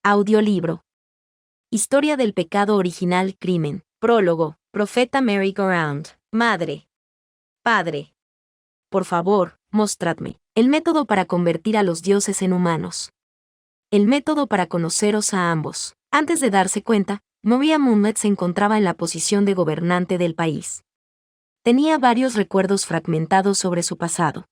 Audiolibro. Historia del pecado original, crimen. Prólogo. Profeta Merry Go Round. Madre. Padre. Por favor, mostradme el método para convertir a los dioses en humanos. El método para conoceros a ambos. Antes de darse cuenta, Maria Munmet se encontraba en la posición de gobernante del país. Tenía varios recuerdos fragmentados sobre su pasado.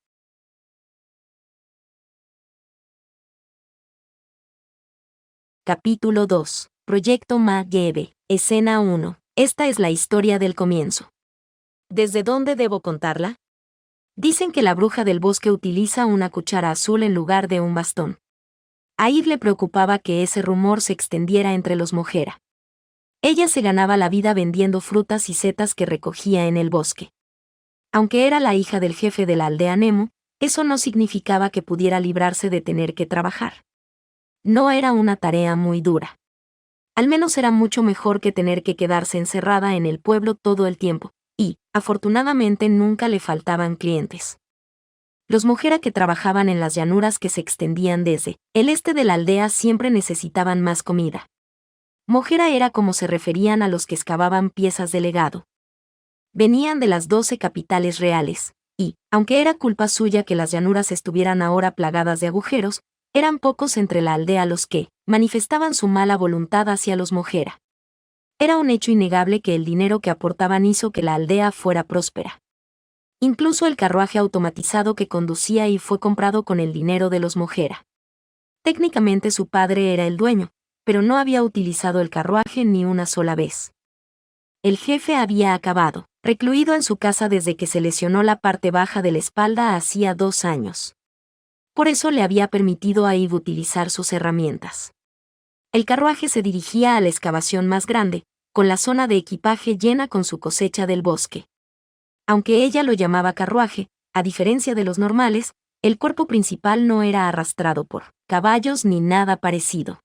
Capítulo 2. Proyecto Magebe. Escena 1. Esta es la historia del comienzo. ¿Desde dónde debo contarla? Dicen que la bruja del bosque utiliza una cuchara azul en lugar de un bastón. A Eve le preocupaba que ese rumor se extendiera entre los Mojera. Ella se ganaba la vida vendiendo frutas y setas que recogía en el bosque. Aunque era la hija del jefe de la aldea Nemu, eso no significaba que pudiera librarse de tener que trabajar. No era una tarea muy dura. Al menos era mucho mejor que tener que quedarse encerrada en el pueblo todo el tiempo, y, afortunadamente, nunca le faltaban clientes. Los Mojera que trabajaban en las llanuras que se extendían desde el este de la aldea siempre necesitaban más comida. Mojera era como se referían a los que excavaban piezas de legado. Venían de las 12 capitales reales, y, aunque era culpa suya que las llanuras estuvieran ahora plagadas de agujeros, eran pocos entre la aldea los que manifestaban su mala voluntad hacia los Mojera. Era un hecho innegable que el dinero que aportaban hizo que la aldea fuera próspera. Incluso el carruaje automatizado que conducía y fue comprado con el dinero de los Mojera. Técnicamente su padre era el dueño, pero no había utilizado el carruaje ni una sola vez. El jefe había acabado recluido en su casa desde que se lesionó la parte baja de la espalda hacía 2 años. Por eso le había permitido a Eve utilizar sus herramientas. El carruaje se dirigía a la excavación más grande, con la zona de equipaje llena con su cosecha del bosque. Aunque ella lo llamaba carruaje, a diferencia de los normales, el cuerpo principal no era arrastrado por caballos ni nada parecido.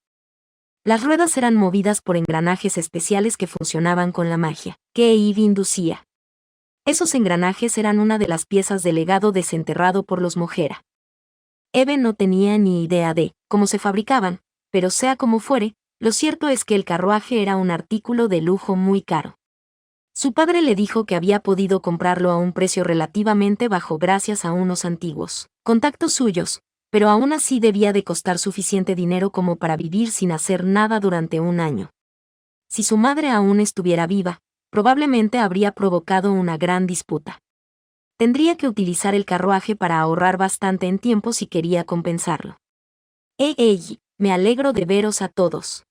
Las ruedas eran movidas por engranajes especiales que funcionaban con la magia que Eve inducía. Esos engranajes eran una de las piezas del legado desenterrado por los Mojera. Eve no tenía ni idea de cómo se fabricaban, pero sea como fuere, lo cierto es que el carruaje era un artículo de lujo muy caro. Su padre le dijo que había podido comprarlo a un precio relativamente bajo gracias a unos antiguos contactos suyos, pero aún así debía de costar suficiente dinero como para vivir sin hacer nada durante 1 año. Si su madre aún estuviera viva, probablemente habría provocado una gran disputa. Tendría que utilizar el carruaje para ahorrar bastante en tiempo si quería compensarlo. Me alegro de veros a todos.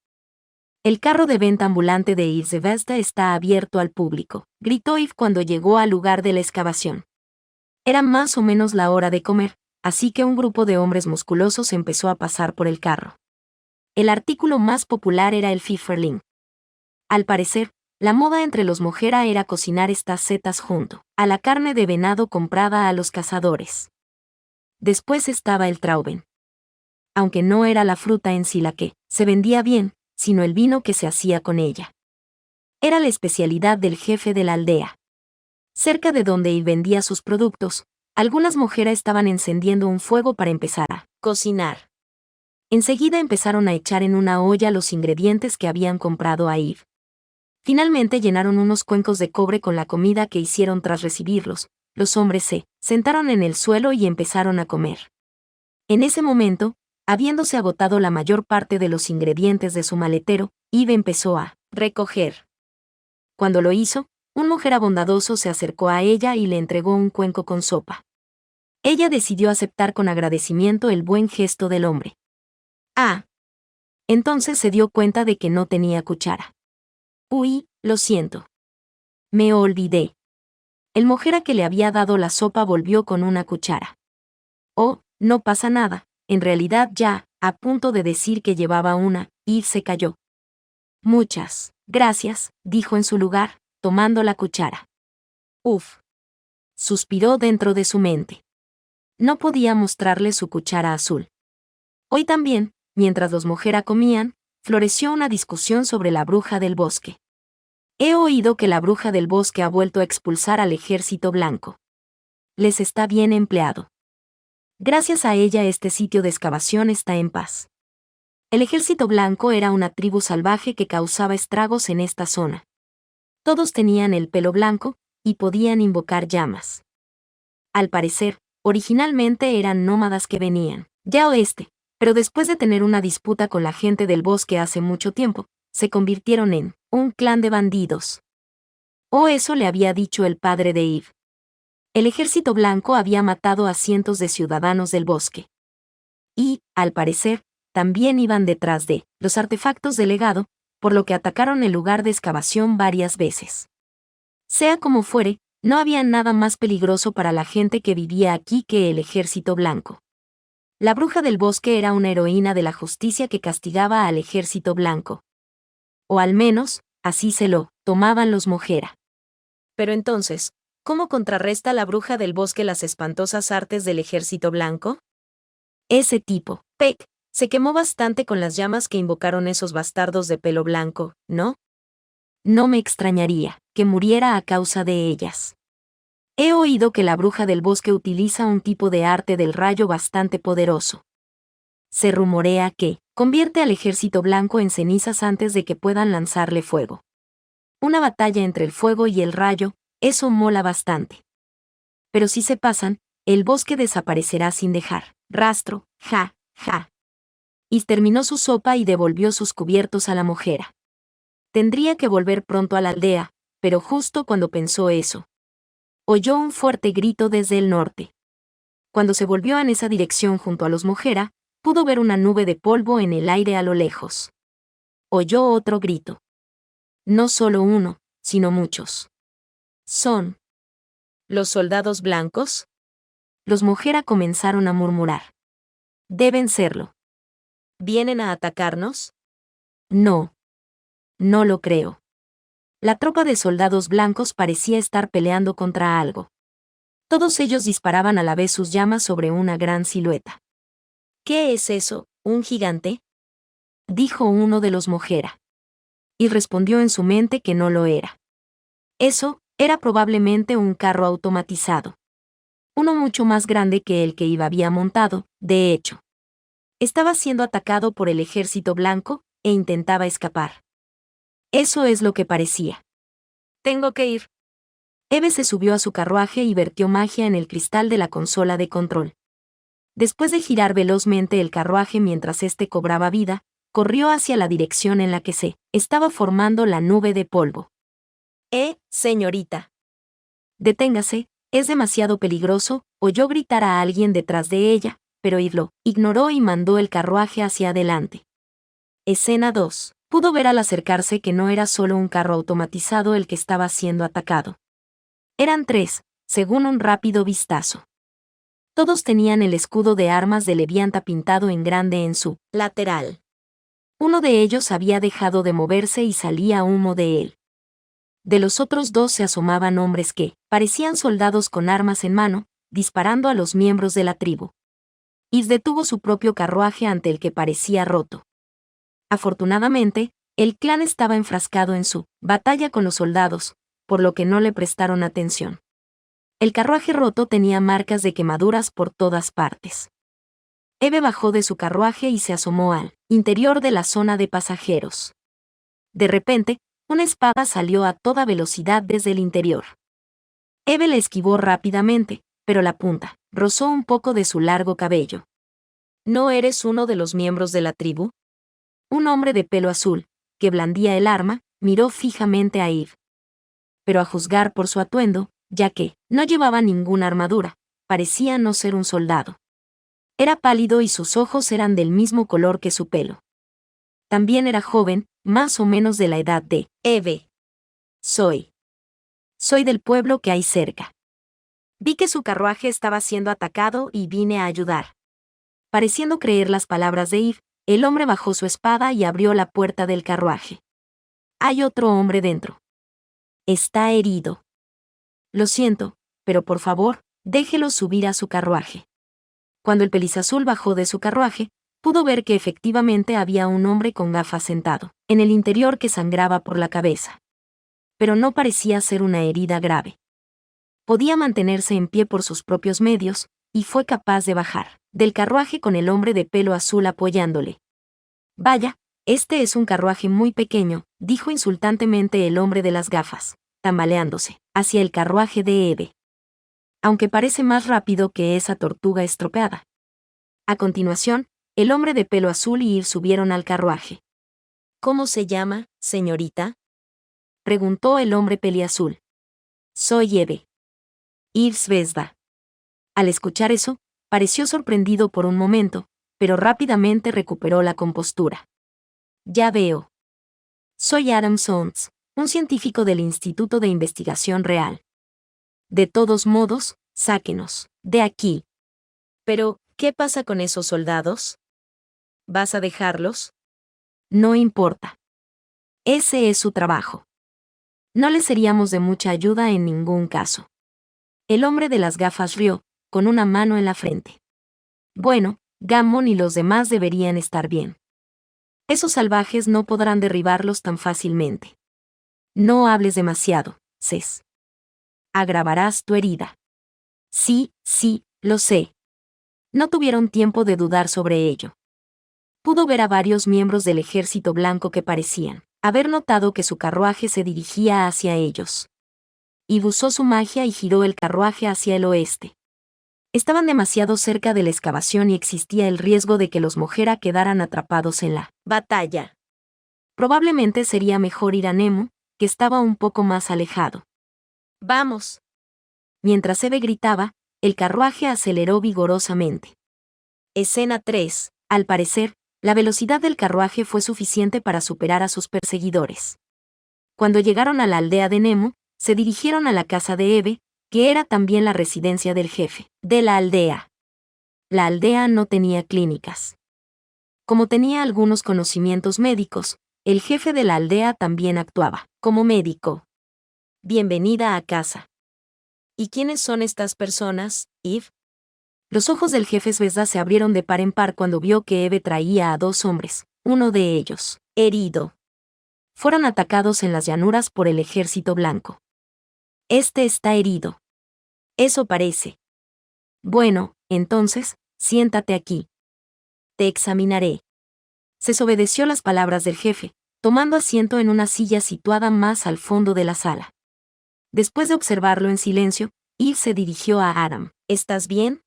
El carro de venta ambulante de Yves de Vesta está abierto al público, gritó Yves cuando llegó al lugar de la excavación. Era más o menos la hora de comer, así que un grupo de hombres musculosos empezó a pasar por el carro. El artículo más popular era el Pfifferling. Al parecer, la moda entre los Mojera era cocinar estas setas junto a la carne de venado comprada a los cazadores. Después estaba el Trauben. Aunque no era la fruta en sí la que se vendía bien, sino el vino que se hacía con ella. Era la especialidad del jefe de la aldea. Cerca de donde él vendía sus productos, algunas Mojera estaban encendiendo un fuego para empezar a cocinar. Enseguida empezaron a echar en una olla los ingredientes que habían comprado a Eve. Finalmente llenaron unos cuencos de cobre con la comida que hicieron tras recibirlos. Los hombres se sentaron en el suelo y empezaron a comer. En ese momento, habiéndose agotado la mayor parte de los ingredientes de su maletero, Eve empezó a recoger. Cuando lo hizo, un Mojera bondadoso se acercó a ella y le entregó un cuenco con sopa. Ella decidió aceptar con agradecimiento el buen gesto del hombre. Entonces se dio cuenta de que no tenía cuchara. Uy, lo siento. Me olvidé. El Mojera que le había dado la sopa volvió con una cuchara. Oh, no pasa nada. En realidad ya, a punto de decir que llevaba una, Eve se calló. Muchas gracias, dijo en su lugar, tomando la cuchara. Uf. Suspiró dentro de su mente. No podía mostrarle su cuchara azul. Hoy también, mientras los Mojera comían, floreció una discusión sobre la bruja del bosque. He oído que la bruja del bosque ha vuelto a expulsar al ejército blanco. Les está bien empleado. Gracias a ella este sitio de excavación está en paz. El ejército blanco era una tribu salvaje que causaba estragos en esta zona. Todos tenían el pelo blanco y podían invocar llamas. Al parecer, originalmente eran nómadas que venían ya oeste, pero después de tener una disputa con la gente del bosque hace mucho tiempo, se convirtieron en un clan de bandidos. O eso le había dicho el padre de Eve. El ejército blanco había matado a cientos de ciudadanos del bosque. Y, al parecer, también iban detrás de los artefactos del legado, por lo que atacaron el lugar de excavación varias veces. Sea como fuere, no había nada más peligroso para la gente que vivía aquí que el ejército blanco. La bruja del bosque era una heroína de la justicia que castigaba al ejército blanco. O al menos, así se lo tomaban los Mojera. Pero entonces, ¿cómo contrarresta la bruja del bosque las espantosas artes del ejército blanco? Ese tipo, Peck, se quemó bastante con las llamas que invocaron esos bastardos de pelo blanco, ¿no? No me extrañaría que muriera a causa de ellas. He oído que la bruja del bosque utiliza un tipo de arte del rayo bastante poderoso. Se rumorea que convierte al ejército blanco en cenizas antes de que puedan lanzarle fuego. Una batalla entre el fuego y el rayo, eso mola bastante. Pero si se pasan, el bosque desaparecerá sin dejar rastro, ja, ja. Y terminó su sopa y devolvió sus cubiertos a la Mojera. Tendría que volver pronto a la aldea, pero justo cuando pensó eso, oyó un fuerte grito desde el norte. Cuando se volvió en esa dirección junto a los Mojera, pudo ver una nube de polvo en el aire a lo lejos. Oyó otro grito. No solo uno, sino muchos. ¿Son los soldados blancos? Los Mojera comenzaron a murmurar. Deben serlo. ¿Vienen a atacarnos? No. No lo creo. La tropa de soldados blancos parecía estar peleando contra algo. Todos ellos disparaban a la vez sus llamas sobre una gran silueta. ¿Qué es eso, un gigante? Dijo uno de los Mojera. Y respondió en su mente que no lo era. Eso era probablemente un carro automatizado. Uno mucho más grande que el que había montado, de hecho. Estaba siendo atacado por el ejército blanco e intentaba escapar. Eso es lo que parecía. Tengo que ir. Eve se subió a su carruaje y vertió magia en el cristal de la consola de control. Después de girar velozmente el carruaje mientras éste cobraba vida, corrió hacia la dirección en la que se estaba formando la nube de polvo. Señorita. Deténgase, es demasiado peligroso, oyó gritar a alguien detrás de ella, pero Eve lo ignoró y mandó el carruaje hacia adelante. Escena 2. Pudo ver al acercarse que no era solo un carro automatizado el que estaba siendo atacado. Eran 3, según un rápido vistazo. Todos tenían el escudo de armas de Levianta pintado en grande en su lateral. Uno de ellos había dejado de moverse y salía humo de él. De los otros 2 se asomaban hombres que parecían soldados con armas en mano, disparando a los miembros de la tribu. Eve detuvo su propio carruaje ante el que parecía roto. Afortunadamente, el clan estaba enfrascado en su batalla con los soldados, por lo que no le prestaron atención. El carruaje roto tenía marcas de quemaduras por todas partes. Eve bajó de su carruaje y se asomó al interior de la zona de pasajeros. De repente, una espada salió a toda velocidad desde el interior. Eve la esquivó rápidamente, pero la punta rozó un poco de su largo cabello. ¿No eres uno de los miembros de la tribu? Un hombre de pelo azul, que blandía el arma, miró fijamente a Eve. Pero a juzgar por su atuendo, ya que no llevaba ninguna armadura, parecía no ser un soldado. Era pálido y sus ojos eran del mismo color que su pelo. También era joven, más o menos de la edad de Eve. Soy del pueblo que hay cerca. Vi que su carruaje estaba siendo atacado y vine a ayudar. Pareciendo creer las palabras de Eve, el hombre bajó su espada y abrió la puerta del carruaje. Hay otro hombre dentro. Está herido. Lo siento, pero por favor, déjelo subir a su carruaje. Cuando el pelizazul bajó de su carruaje, pudo ver que efectivamente había un hombre con gafas sentado en el interior que sangraba por la cabeza. Pero no parecía ser una herida grave. Podía mantenerse en pie por sus propios medios, y fue capaz de bajar del carruaje con el hombre de pelo azul apoyándole. Vaya, este es un carruaje muy pequeño, dijo insultantemente el hombre de las gafas, tambaleándose, hacia el carruaje de Eve. Aunque parece más rápido que esa tortuga estropeada. A continuación, el hombre de pelo azul y Eve subieron al carruaje. ¿Cómo se llama, señorita?, preguntó el hombre peliazul. Soy Eve. Eve Zvezda. Al escuchar eso, pareció sorprendido por un momento, pero rápidamente recuperó la compostura. Ya veo. Soy Adam Sons, un científico del Instituto de Investigación Real. De todos modos, sáquenos de aquí. Pero, ¿qué pasa con esos soldados? ¿Vas a dejarlos? No importa. Ese es su trabajo. No les seríamos de mucha ayuda en ningún caso. El hombre de las gafas rió, con una mano en la frente. Bueno, Gammon y los demás deberían estar bien. Esos salvajes no podrán derribarlos tan fácilmente. No hables demasiado, Cés. Agravarás tu herida. Sí, lo sé. No tuvieron tiempo de dudar sobre ello. Pudo ver a varios miembros del ejército blanco que parecían haber notado que su carruaje se dirigía hacia ellos. Y usó su magia y giró el carruaje hacia el oeste. Estaban demasiado cerca de la excavación y existía el riesgo de que los Mojera quedaran atrapados en la batalla. Probablemente sería mejor ir a Nemu, que estaba un poco más alejado. ¡Vamos! Mientras Eve gritaba, el carruaje aceleró vigorosamente. Escena 3. Al parecer, la velocidad del carruaje fue suficiente para superar a sus perseguidores. Cuando llegaron a la aldea de Nemu, se dirigieron a la casa de Eve, que era también la residencia del jefe de la aldea. La aldea no tenía clínicas. Como tenía algunos conocimientos médicos, el jefe de la aldea también actuaba como médico. Bienvenida a casa. ¿Y quiénes son estas personas, Eve? Los ojos del jefe Zvezda se abrieron de par en par cuando vio que Eve traía a 2 hombres, uno de ellos, herido. Fueron atacados en las llanuras por el ejército blanco. Este está herido. Eso parece. Bueno, entonces, siéntate aquí. Te examinaré. Cés obedeció las palabras del jefe, tomando asiento en una silla situada más al fondo de la sala. Después de observarlo en silencio, Eve se dirigió a Adam. ¿Estás bien?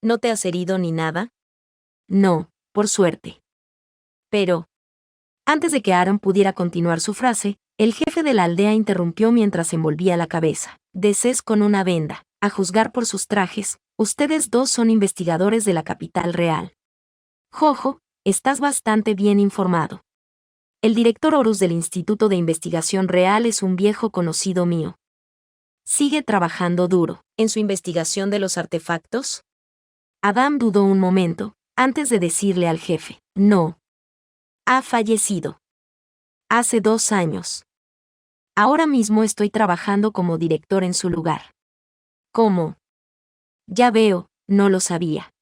¿No te has herido ni nada? No, por suerte. Pero, antes de que Aaron pudiera continuar su frase, el jefe de la aldea interrumpió mientras envolvía la cabeza de Cés con una venda. A juzgar por sus trajes, ustedes 2 son investigadores de la capital real. Jojo, estás bastante bien informado. El director Horus del Instituto de Investigación Real es un viejo conocido mío. ¿Sigue trabajando duro en su investigación de los artefactos? Adam dudó un momento, antes de decirle al jefe, no. Ha fallecido. Hace 2 años. Ahora mismo estoy trabajando como director en su lugar. ¿Cómo? Ya veo, no lo sabía.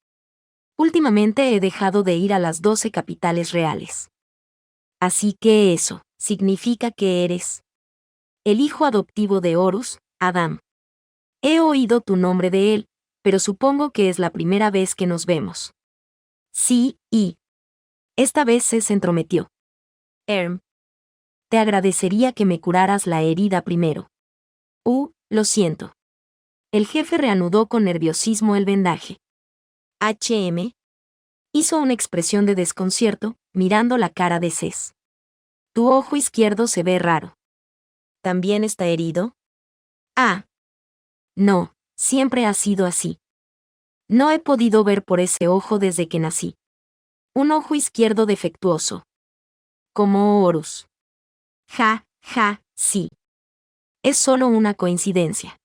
Últimamente he dejado de ir a las 12 capitales reales. Así que eso significa que eres el hijo adoptivo de Horus, Adam. He oído tu nombre de él, pero supongo que es la primera vez que nos vemos. Sí, y esta vez se entrometió. Te agradecería que me curaras la herida primero. Lo siento. El jefe reanudó con nerviosismo el vendaje. Hizo una expresión de desconcierto, mirando la cara de Cés. Tu ojo izquierdo se ve raro. ¿También está herido? No, siempre ha sido así. No he podido ver por ese ojo desde que nací. Un ojo izquierdo defectuoso. Como Horus. Sí. Es solo una coincidencia.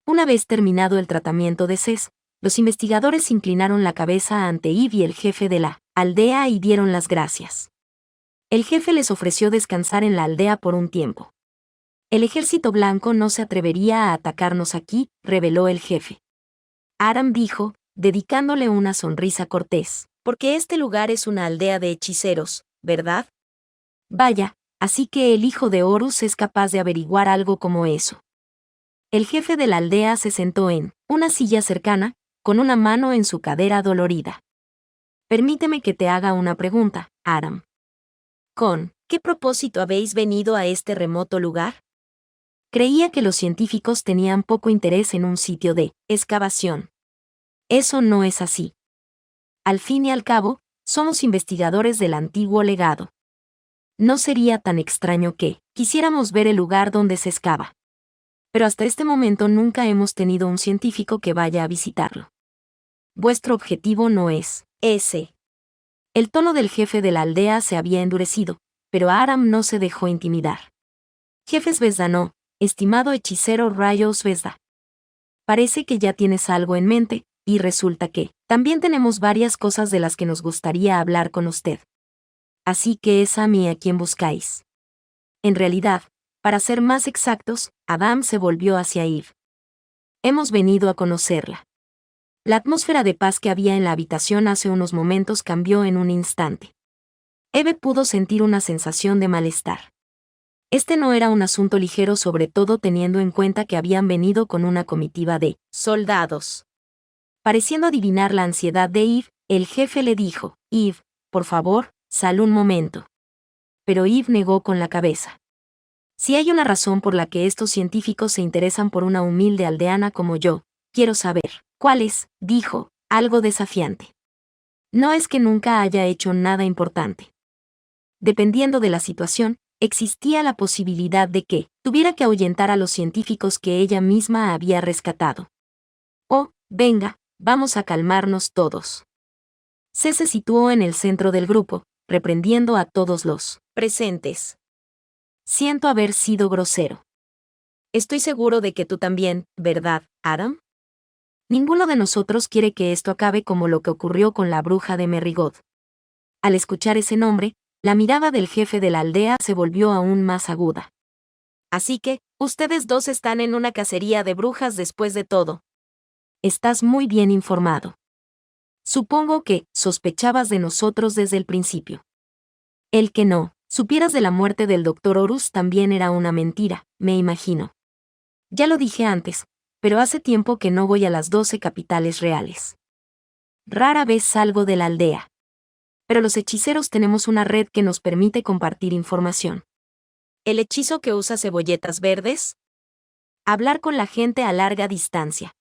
Una vez terminado el tratamiento de Cés, los investigadores inclinaron la cabeza ante Eve y el jefe de la aldea y dieron las gracias. El jefe les ofreció descansar en la aldea por un tiempo. El ejército blanco no se atrevería a atacarnos aquí, reveló el jefe. Aram dijo, dedicándole una sonrisa cortés, porque este lugar es una aldea de hechiceros, ¿verdad? Vaya, así que el hijo de Horus es capaz de averiguar algo como eso. El jefe de la aldea se sentó en una silla cercana, con una mano en su cadera dolorida. Permíteme que te haga una pregunta, Aram. ¿Con qué propósito habéis venido a este remoto lugar? Creía que los científicos tenían poco interés en un sitio de excavación. Eso no es así. Al fin y al cabo, somos investigadores del antiguo legado. No sería tan extraño que quisiéramos ver el lugar donde se excava. Pero hasta este momento nunca hemos tenido un científico que vaya a visitarlo. Vuestro objetivo no es ese. El tono del jefe de la aldea se había endurecido, pero Aram no se dejó intimidar. Jefe Zvezda no, estimado hechicero Rayo Zvezda. Parece que ya tienes algo en mente, y resulta que también tenemos varias cosas de las que nos gustaría hablar con usted. Así que es a mí a quien buscáis. En realidad, para ser más exactos, Adam se volvió hacia Eve. Hemos venido a conocerla. La atmósfera de paz que había en la habitación hace unos momentos cambió en un instante. Eve pudo sentir una sensación de malestar. Este no era un asunto ligero, sobre todo teniendo en cuenta que habían venido con una comitiva de soldados. Pareciendo adivinar la ansiedad de Eve, el jefe le dijo: Eve, por favor, sal un momento. Pero Eve negó con la cabeza. Si hay una razón por la que estos científicos se interesan por una humilde aldeana como yo, quiero saber cuál es, dijo, algo desafiante. No es que nunca haya hecho nada importante. Dependiendo de la situación, existía la posibilidad de que tuviera que ahuyentar a los científicos que ella misma había rescatado. Oh, venga, vamos a calmarnos todos. Se situó en el centro del grupo, reprendiendo a todos los presentes. Siento haber sido grosero. Estoy seguro de que tú también, ¿verdad, Adam? Ninguno de nosotros quiere que esto acabe como lo que ocurrió con la bruja de Merrigod. Al escuchar ese nombre, la mirada del jefe de la aldea se volvió aún más aguda. Así que, ustedes dos están en una cacería de brujas después de todo. Estás muy bien informado. Supongo que sospechabas de nosotros desde el principio. El que no supieras de la muerte del Dr. Horus también era una mentira, me imagino. Ya lo dije antes, pero hace tiempo que no voy a las 12 capitales reales. Rara vez salgo de la aldea. Pero los hechiceros tenemos una red que nos permite compartir información. ¿El hechizo que usa cebolletas verdes? Hablar con la gente a larga distancia.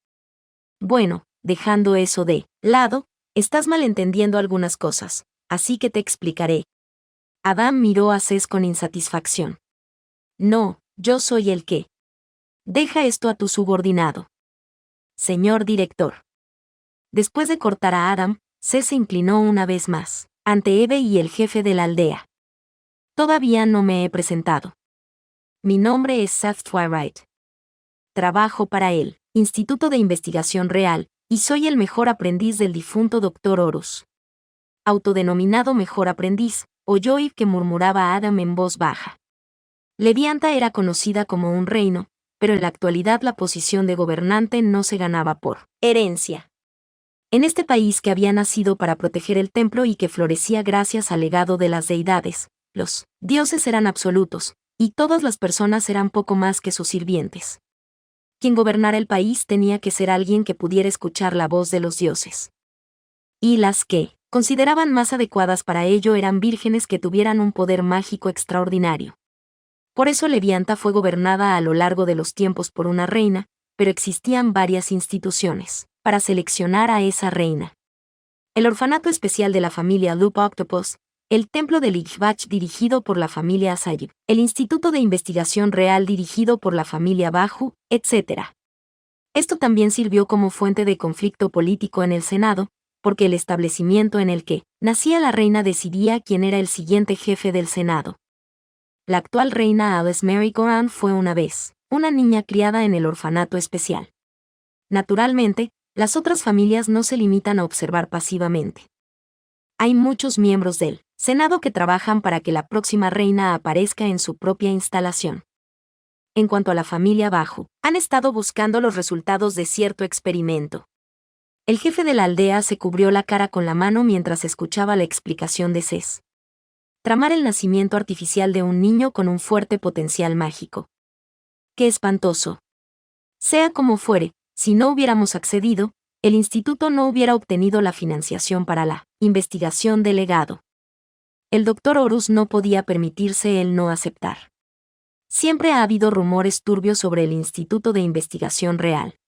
Bueno, dejando eso de lado, estás malentendiendo algunas cosas, así que te explicaré. Adam miró a Cés con insatisfacción. No, yo soy el que. Deja esto a tu subordinado. Señor director. Después de cortar a Adam, Cés se inclinó una vez más ante Eve y el jefe de la aldea. Todavía no me he presentado. Mi nombre es Seth Twilight. Trabajo para el Instituto de Investigación Real, y soy el mejor aprendiz del difunto Dr. Horus. Autodenominado mejor aprendiz, oyó Eve que murmuraba a Adam en voz baja. Levianta era conocida como un reino, pero en la actualidad la posición de gobernante no se ganaba por herencia. En este país que había nacido para proteger el templo y que florecía gracias al legado de las deidades, los dioses eran absolutos, y todas las personas eran poco más que sus sirvientes. Quien gobernara el país tenía que ser alguien que pudiera escuchar la voz de los dioses. Y las que consideraban más adecuadas para ello eran vírgenes que tuvieran un poder mágico extraordinario. Por eso Levianta fue gobernada a lo largo de los tiempos por una reina, pero existían varias instituciones para seleccionar a esa reina. El orfanato especial de la familia Loop Octopus, el templo de Ligbach dirigido por la familia Asayib, el Instituto de Investigación Real dirigido por la familia Baju, etc. Esto también sirvió como fuente de conflicto político en el Senado, porque el establecimiento en el que nacía la reina decidía quién era el siguiente jefe del Senado. La actual reina Alice Mary Goran fue una vez una niña criada en el orfanato especial. Naturalmente, las otras familias no se limitan a observar pasivamente. Hay muchos miembros del Senado que trabajan para que la próxima reina aparezca en su propia instalación. En cuanto a la familia Baju, han estado buscando los resultados de cierto experimento. El jefe de la aldea se cubrió la cara con la mano mientras escuchaba la explicación de Cés. Tramar el nacimiento artificial de un niño con un fuerte potencial mágico. ¡Qué espantoso! Sea como fuere, si no hubiéramos accedido, el instituto no hubiera obtenido la financiación para la investigación del legado. El Dr. Horus no podía permitirse el no aceptar. Siempre ha habido rumores turbios sobre el Instituto de Investigación Real.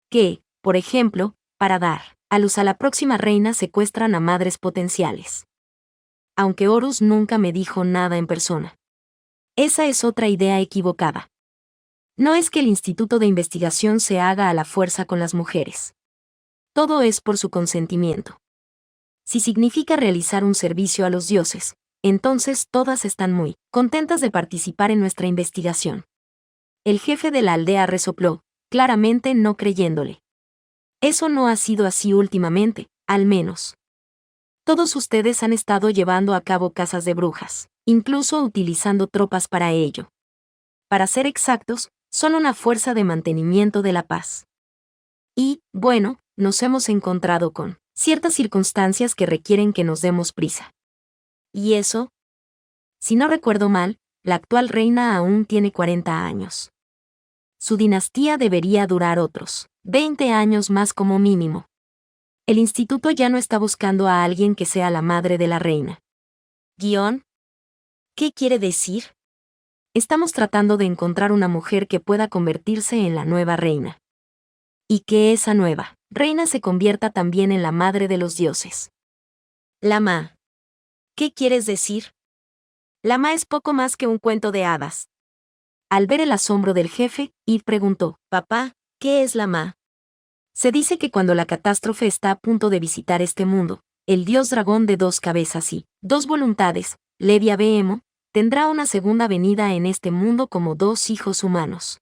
Que, por ejemplo, para dar a luz a la próxima reina secuestran a madres potenciales. Aunque Horus nunca me dijo nada en persona. Esa es otra idea equivocada. No es que el Instituto de Investigación se haga a la fuerza con las mujeres. Todo es por su consentimiento. Si significa realizar un servicio a los dioses, entonces todas están muy contentas de participar en nuestra investigación. El jefe de la aldea resopló, claramente no creyéndole. Eso no ha sido así últimamente, al menos. Todos ustedes han estado llevando a cabo cazas de brujas, incluso utilizando tropas para ello. Para ser exactos, son una fuerza de mantenimiento de la paz. Y, bueno, nos hemos encontrado con ciertas circunstancias que requieren que nos demos prisa. ¿Y eso? Si no recuerdo mal, la actual reina aún tiene 40 años. Su dinastía debería durar otros 20 años más como mínimo. El instituto ya no está buscando a alguien que sea la madre de la reina. ¿Guión? ¿Qué quiere decir? Estamos tratando de encontrar una mujer que pueda convertirse en la nueva reina. Y que esa nueva reina se convierta también en la madre de los dioses. Lama. ¿Qué quieres decir? Lama es poco más que un cuento de hadas. Al ver el asombro del jefe, Eve preguntó, «Papá, ¿qué es Lama?» Se dice que cuando la catástrofe está a punto de visitar este mundo, el dios dragón de 2 cabezas y 2 voluntades, Levia Beemo, tendrá una segunda venida en este mundo como 2 hijos humanos.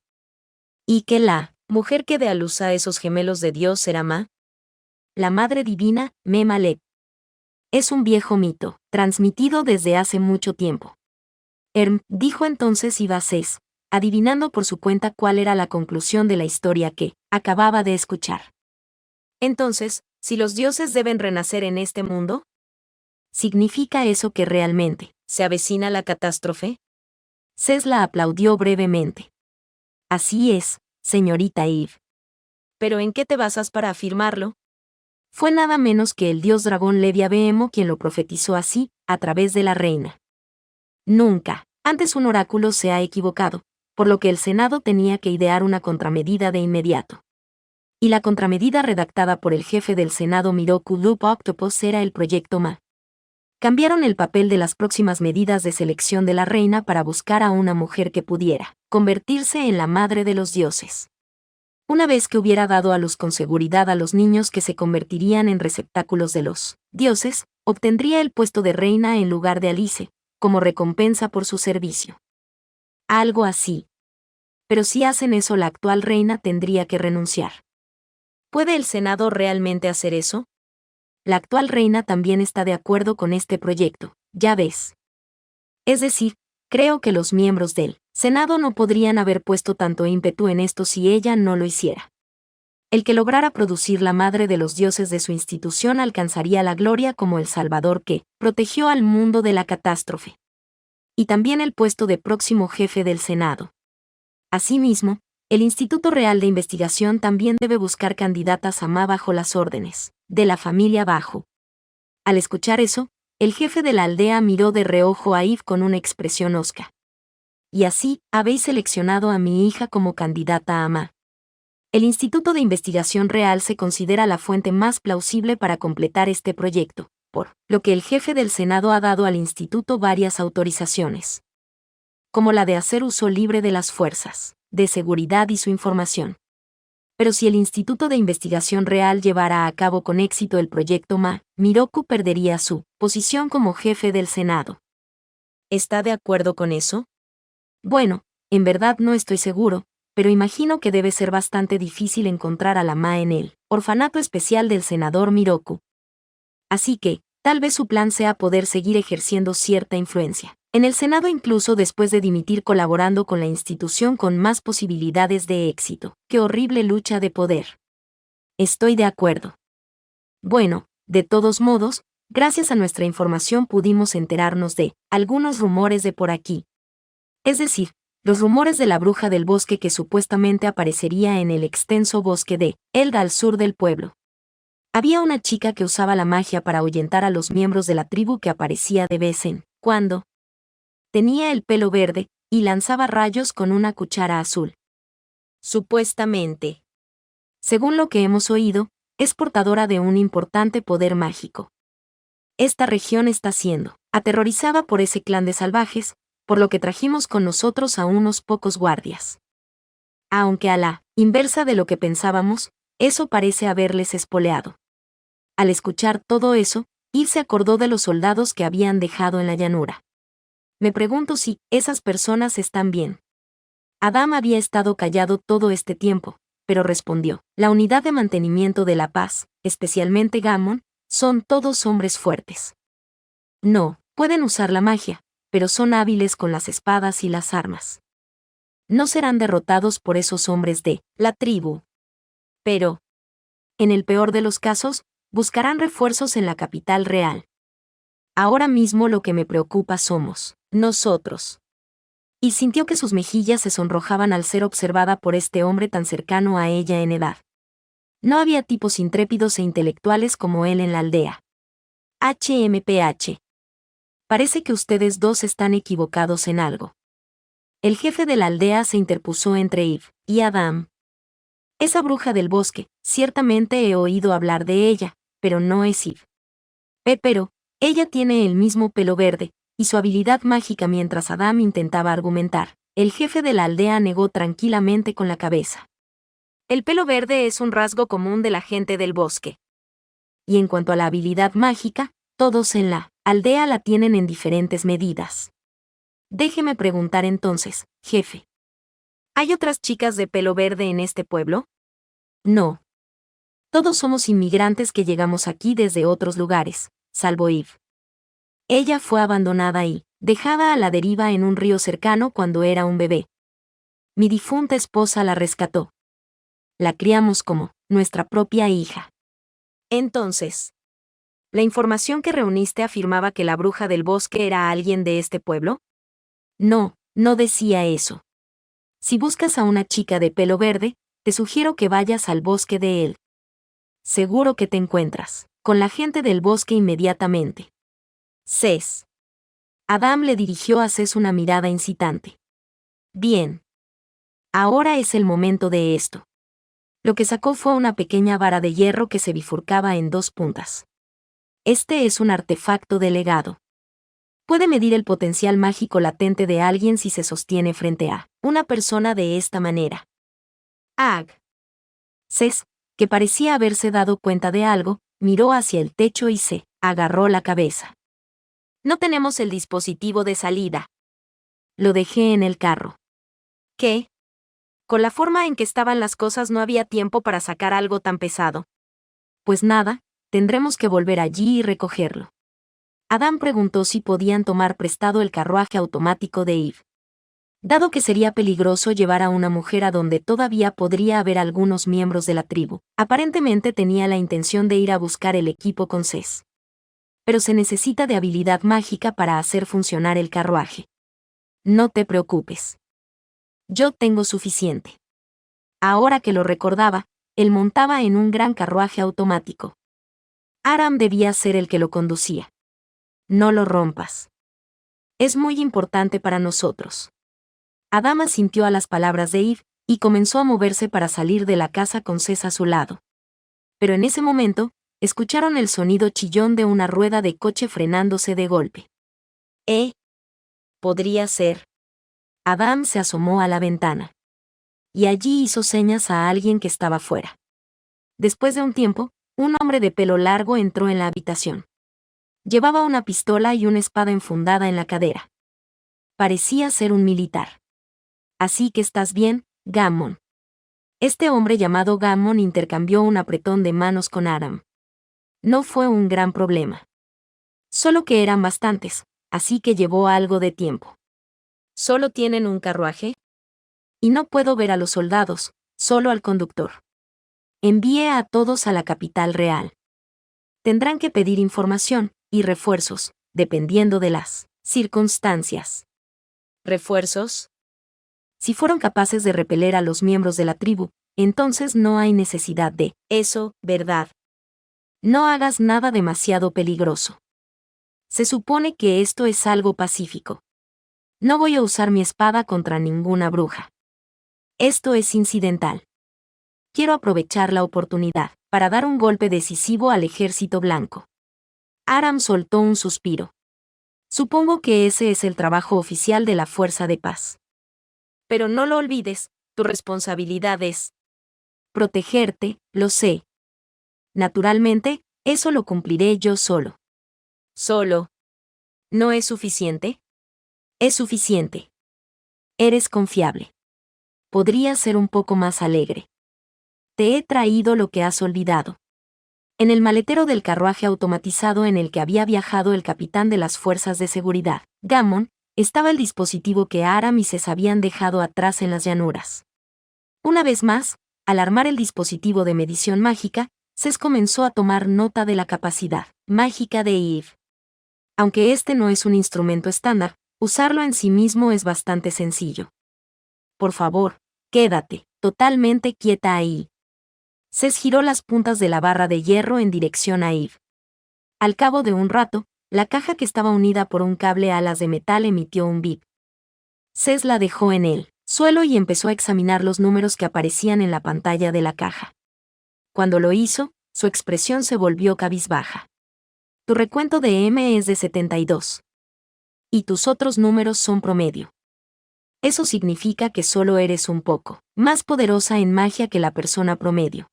Y que la mujer que dé a luz a esos gemelos de Dios será Ma, la Madre Divina, Memalek. Es un viejo mito, transmitido desde hace mucho tiempo. Dijo entonces Ibacés, adivinando por su cuenta cuál era la conclusión de la historia que acababa de escuchar. Entonces, ¿si los dioses deben renacer en este mundo? ¿Significa eso que realmente se avecina la catástrofe? Cesla aplaudió brevemente. Así es, señorita Eve. ¿Pero en qué te basas para afirmarlo? Fue nada menos que el dios dragón Levia Beemo quien lo profetizó así, a través de la reina. Nunca antes un oráculo se ha equivocado, por lo que el Senado tenía que idear una contramedida de inmediato. Y la contramedida redactada por el jefe del Senado Miroku Loop Octopus era el proyecto Ma. Cambiaron el papel de las próximas medidas de selección de la reina para buscar a una mujer que pudiera convertirse en la madre de los dioses. Una vez que hubiera dado a luz con seguridad a los niños que se convertirían en receptáculos de los dioses, obtendría el puesto de reina en lugar de Alice, como recompensa por su servicio. Algo así. Pero si hacen eso, la actual reina tendría que renunciar. ¿Puede el Senado realmente hacer eso? La actual reina también está de acuerdo con este proyecto, ya ves. Es decir, creo que los miembros del Senado no podrían haber puesto tanto ímpetu en esto si ella no lo hiciera. El que lograra producir la madre de los dioses de su institución alcanzaría la gloria como el Salvador que protegió al mundo de la catástrofe. Y también el puesto de próximo jefe del Senado. Asimismo, el Instituto Real de Investigación también debe buscar candidatas a Ma bajo las órdenes de la familia Bajo. Al escuchar eso, el jefe de la aldea miró de reojo a Eve con una expresión hosca. Y así, habéis seleccionado a mi hija como candidata a Ma. El Instituto de Investigación Real se considera la fuente más plausible para completar este proyecto, por lo que el jefe del Senado ha dado al instituto varias autorizaciones. Como la de hacer uso libre de las fuerzas de seguridad y su información. Pero si el Instituto de Investigación Real llevara a cabo con éxito el proyecto Ma, Miroku perdería su posición como jefe del Senado. ¿Está de acuerdo con eso? Bueno, en verdad no estoy seguro, pero imagino que debe ser bastante difícil encontrar a la Ma en el orfanato especial del senador Miroku. Así que, tal vez su plan sea poder seguir ejerciendo cierta influencia en el Senado incluso después de dimitir, colaborando con la institución con más posibilidades de éxito. ¡Qué horrible lucha de poder! Estoy de acuerdo. Bueno, de todos modos, gracias a nuestra información pudimos enterarnos de algunos rumores de por aquí. Es decir, Los rumores de la bruja del bosque que supuestamente aparecería en el extenso bosque de Elda al sur del pueblo. Había una chica que usaba la magia para ahuyentar a los miembros de la tribu que aparecía de vez en cuando. Tenía el pelo verde y lanzaba rayos con una cuchara azul. Supuestamente. Según lo que hemos oído, es portadora de un importante poder mágico. Esta región está siendo aterrorizada por ese clan de salvajes, por lo que trajimos con nosotros a unos pocos guardias. Aunque a la inversa de lo que pensábamos, eso parece haberles espoleado. Al escuchar todo eso, Eve se acordó de los soldados que habían dejado en la llanura. Me pregunto si esas personas están bien. Adam había estado callado todo este tiempo, pero respondió: la unidad de mantenimiento de la paz, especialmente Gammon, son todos hombres fuertes. No, pueden usar la magia, pero son hábiles con las espadas y las armas. No serán derrotados por esos hombres de la tribu. Pero, en el peor de los casos, buscarán refuerzos en la capital real. Ahora mismo lo que me preocupa somos nosotros. Y sintió que sus mejillas se sonrojaban al ser observada por este hombre tan cercano a ella en edad. No había tipos intrépidos e intelectuales como él en la aldea. HMPH. Parece que ustedes dos están equivocados en algo. El jefe de la aldea se interpuso entre Eve y Adam. Esa bruja del bosque, ciertamente he oído hablar de ella, pero no es Eve. Pero, ella tiene el mismo pelo verde, y su habilidad mágica. Mientras Adam intentaba argumentar, el jefe de la aldea negó tranquilamente con la cabeza. El pelo verde es un rasgo común de la gente del bosque. Y en cuanto a la habilidad mágica, todos en la aldea la tienen en diferentes medidas. Déjeme preguntar entonces, jefe. ¿Hay otras chicas de pelo verde en este pueblo? No. Todos somos inmigrantes que llegamos aquí desde otros lugares, salvo Eve. Ella fue abandonada y dejada a la deriva en un río cercano cuando era un bebé. Mi difunta esposa la rescató. La criamos como nuestra propia hija. Entonces, ¿la información que reuniste afirmaba que la bruja del bosque era alguien de este pueblo? No, no decía eso. Si buscas a una chica de pelo verde, te sugiero que vayas al bosque de él. Seguro que te encuentras con la gente del bosque inmediatamente. Cés. Adam le dirigió a Cés una mirada incitante. Bien. Ahora es el momento de esto. Lo que sacó fue una pequeña vara de hierro que se bifurcaba en dos puntas. Este es un artefacto de legado. Puede medir el potencial mágico latente de alguien si se sostiene frente a una persona de esta manera. Ag. Cés, que parecía haberse dado cuenta de algo, miró hacia el techo y se agarró la cabeza. No tenemos el dispositivo de salida. Lo dejé en el carro. ¿Qué? Con la forma en que estaban las cosas no había tiempo para sacar algo tan pesado. Pues nada, tendremos que volver allí y recogerlo. Adam preguntó si podían tomar prestado el carruaje automático de Eve. Dado que sería peligroso llevar a una mujer a donde todavía podría haber algunos miembros de la tribu, aparentemente tenía la intención de ir a buscar el equipo con Cés. Pero se necesita de habilidad mágica para hacer funcionar el carruaje. No te preocupes. Yo tengo suficiente. Ahora que lo recordaba, él montaba en un gran carruaje automático. Aram debía ser el que lo conducía. No lo rompas. Es muy importante para nosotros. Adam asintió a las palabras de Eve y comenzó a moverse para salir de la casa con Cés a su lado. Pero en ese momento, escucharon el sonido chillón de una rueda de coche frenándose de golpe. Podría ser. Adam se asomó a la ventana. Y allí hizo señas a alguien que estaba fuera. Después de un tiempo, un hombre de pelo largo entró en la habitación. Llevaba una pistola y una espada enfundada en la cadera. Parecía ser un militar. Así que estás bien, Gammon. Este hombre llamado Gammon intercambió un apretón de manos con Adam. No fue un gran problema. Solo que eran bastantes, así que llevó algo de tiempo. ¿Solo tienen un carruaje? Y no puedo ver a los soldados, solo al conductor. Envíe a todos a la capital real. Tendrán que pedir información y refuerzos, dependiendo de las circunstancias. ¿Refuerzos? Si fueron capaces de repeler a los miembros de la tribu, entonces no hay necesidad de eso, ¿verdad? No hagas nada demasiado peligroso. Se supone que esto es algo pacífico. No voy a usar mi espada contra ninguna bruja. Esto es incidental. Quiero aprovechar la oportunidad para dar un golpe decisivo al ejército blanco. Aram soltó un suspiro. Supongo que ese es el trabajo oficial de la Fuerza de Paz. Pero no lo olvides, tu responsabilidad es protegerte, lo sé. Naturalmente, eso lo cumpliré yo solo. ¿Solo? ¿No es suficiente? Es suficiente. Eres confiable. Podrías ser un poco más alegre. Te he traído lo que has olvidado. En el maletero del carruaje automatizado en el que había viajado el capitán de las fuerzas de seguridad, Gammon, estaba el dispositivo que Aram y Cés habían dejado atrás en las llanuras. Una vez más, al armar el dispositivo de medición mágica, Cés comenzó a tomar nota de la capacidad mágica de Eve. Aunque este no es un instrumento estándar, usarlo en sí mismo es bastante sencillo. Por favor, quédate totalmente quieta ahí. Cés giró las puntas de la barra de hierro en dirección a Eve. Al cabo de un rato, la caja que estaba unida por un cable a alas de metal emitió un bip. Cés la dejó en el suelo y empezó a examinar los números que aparecían en la pantalla de la caja. Cuando lo hizo, su expresión se volvió cabizbaja. Tu recuento de M es de 72. Y tus otros números son promedio. Eso significa que solo eres un poco más poderosa en magia que la persona promedio.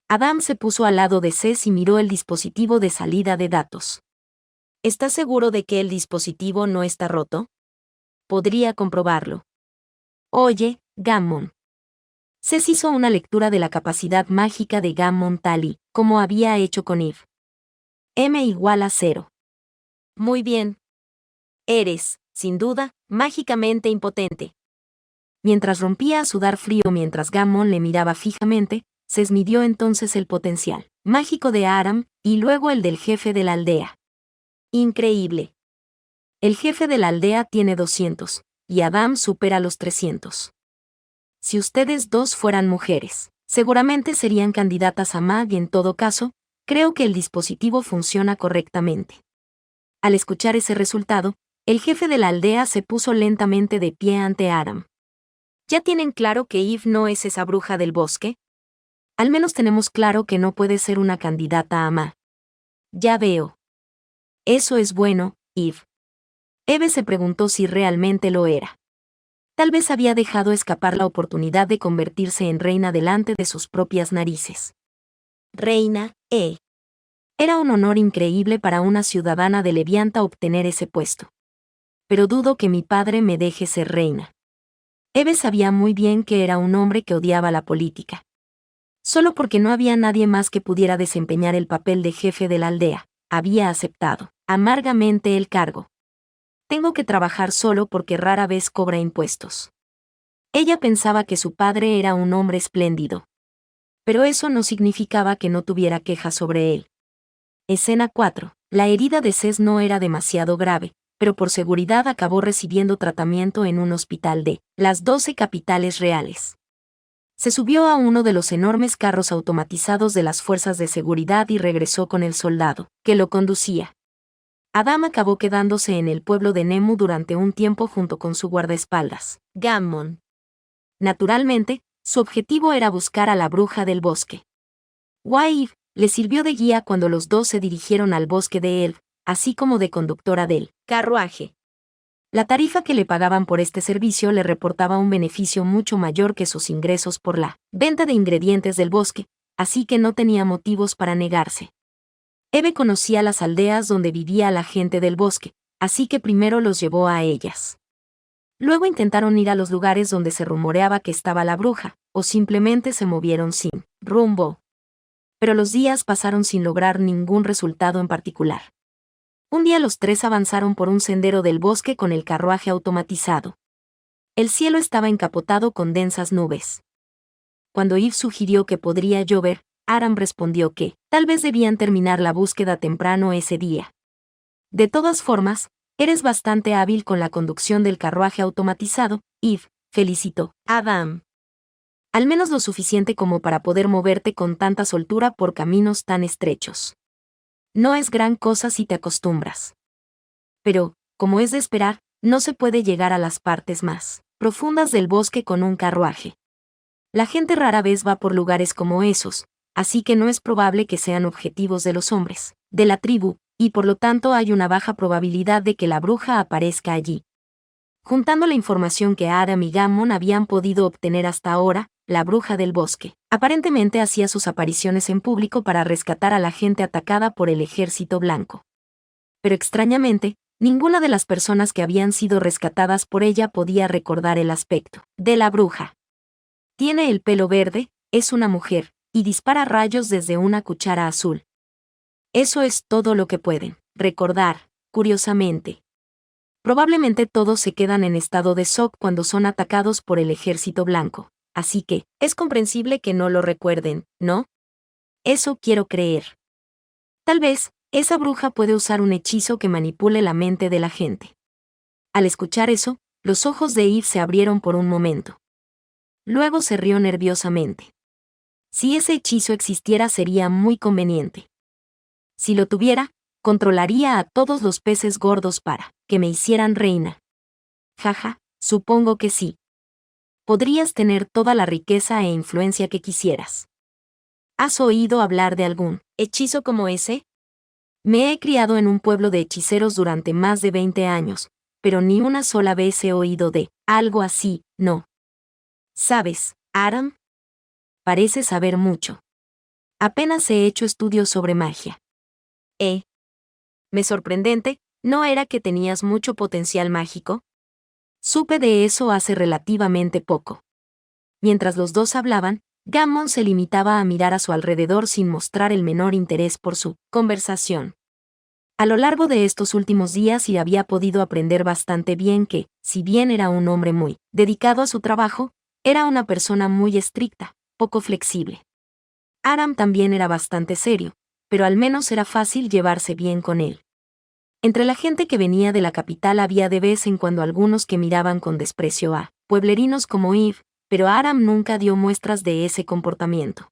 Adam se puso al lado de Cés y miró el dispositivo de salida de datos. ¿Estás seguro de que el dispositivo no está roto? Podría comprobarlo. Oye, Gammon. Cés hizo una lectura de la capacidad mágica de Gammon tal y como había hecho con Eve. M igual a 0. Muy bien. Eres, sin duda, mágicamente impotente. Mientras rompía a sudar frío mientras Gammon le miraba fijamente, Cés midió entonces el potencial mágico de Aram y luego el del jefe de la aldea. Increíble. El jefe de la aldea tiene 200, y Adam supera los 300. Si ustedes dos fueran mujeres, seguramente serían candidatas a Mag y en todo caso, creo que el dispositivo funciona correctamente. Al escuchar ese resultado, el jefe de la aldea se puso lentamente de pie ante Aram. ¿Ya tienen claro que Eve no es esa bruja del bosque? Al menos tenemos claro que no puede ser una candidata a Mag. Ya veo. Eso es bueno, Eve. Eve se preguntó si realmente lo era. Tal vez había dejado escapar la oportunidad de convertirse en reina delante de sus propias narices. Reina, Era un honor increíble para una ciudadana de Levianta obtener ese puesto. Pero dudo que mi padre me deje ser reina. Eve sabía muy bien que era un hombre que odiaba la política. Solo porque no había nadie más que pudiera desempeñar el papel de jefe de la aldea, había aceptado amargamente el cargo. Tengo que trabajar solo porque rara vez cobra impuestos. Ella pensaba que su padre era un hombre espléndido. Pero eso no significaba que no tuviera quejas sobre él. Escena 4. La herida de Cés no era demasiado grave, pero por seguridad acabó recibiendo tratamiento en un hospital de las 12 capitales reales. Se subió a uno de los enormes carros automatizados de las fuerzas de seguridad y regresó con el soldado, que lo conducía. Adam acabó quedándose en el pueblo de Nemu durante un tiempo junto con su guardaespaldas, Gammon. Naturalmente, su objetivo era buscar a la bruja del bosque. Wave le sirvió de guía cuando los dos se dirigieron al bosque de Elf, así como de conductora del carruaje. La tarifa que le pagaban por este servicio le reportaba un beneficio mucho mayor que sus ingresos por la venta de ingredientes del bosque, así que no tenía motivos para negarse. Eve conocía las aldeas donde vivía la gente del bosque, así que primero los llevó a ellas. Luego intentaron ir a los lugares donde se rumoreaba que estaba la bruja, o simplemente se movieron sin rumbo. Pero los días pasaron sin lograr ningún resultado en particular. Un día los tres avanzaron por un sendero del bosque con el carruaje automatizado. El cielo estaba encapotado con densas nubes. Cuando Eve sugirió que podría llover, Aram respondió que tal vez debían terminar la búsqueda temprano ese día. De todas formas, eres bastante hábil con la conducción del carruaje automatizado, Eve, felicitó Adam. Al menos lo suficiente como para poder moverte con tanta soltura por caminos tan estrechos. No es gran cosa si te acostumbras. Pero, como es de esperar, no se puede llegar a las partes más profundas del bosque con un carruaje. La gente rara vez va por lugares como esos, así que no es probable que sean objetivos de los hombres de la tribu, y por lo tanto hay una baja probabilidad de que la bruja aparezca allí. Juntando la información que Adam y Gammon habían podido obtener hasta ahora, la bruja del bosque aparentemente hacía sus apariciones en público para rescatar a la gente atacada por el ejército blanco. Pero extrañamente, ninguna de las personas que habían sido rescatadas por ella podía recordar el aspecto de la bruja. Tiene el pelo verde, es una mujer, y dispara rayos desde una cuchara azul. Eso es todo lo que pueden recordar, curiosamente. Probablemente todos se quedan en estado de shock cuando son atacados por el ejército blanco, así que, es comprensible que no lo recuerden, ¿no? Eso quiero creer. Tal vez, esa bruja puede usar un hechizo que manipule la mente de la gente. Al escuchar eso, los ojos de Eve se abrieron por un momento. Luego se rió nerviosamente. Si ese hechizo existiera sería muy conveniente. Si lo tuviera, controlaría a todos los peces gordos para que me hicieran reina. Jaja, supongo que sí. Podrías tener toda la riqueza e influencia que quisieras. ¿Has oído hablar de algún hechizo como ese? Me he criado en un pueblo de hechiceros durante más de 20 años, pero ni una sola vez he oído de algo así, no. ¿Sabes, Adam? Pareces saber mucho. Apenas he hecho estudios sobre magia. Me sorprendente, ¿no era que tenías mucho potencial mágico? Supe de eso hace relativamente poco. Mientras los dos hablaban, Gammon se limitaba a mirar a su alrededor sin mostrar el menor interés por su conversación. A lo largo de estos últimos días y había podido aprender bastante bien que, si bien era un hombre muy dedicado a su trabajo, era una persona muy estricta, poco flexible. Adam también era bastante serio, pero al menos era fácil llevarse bien con él. Entre la gente que venía de la capital había de vez en cuando algunos que miraban con desprecio a pueblerinos como Eve, pero Adam nunca dio muestras de ese comportamiento.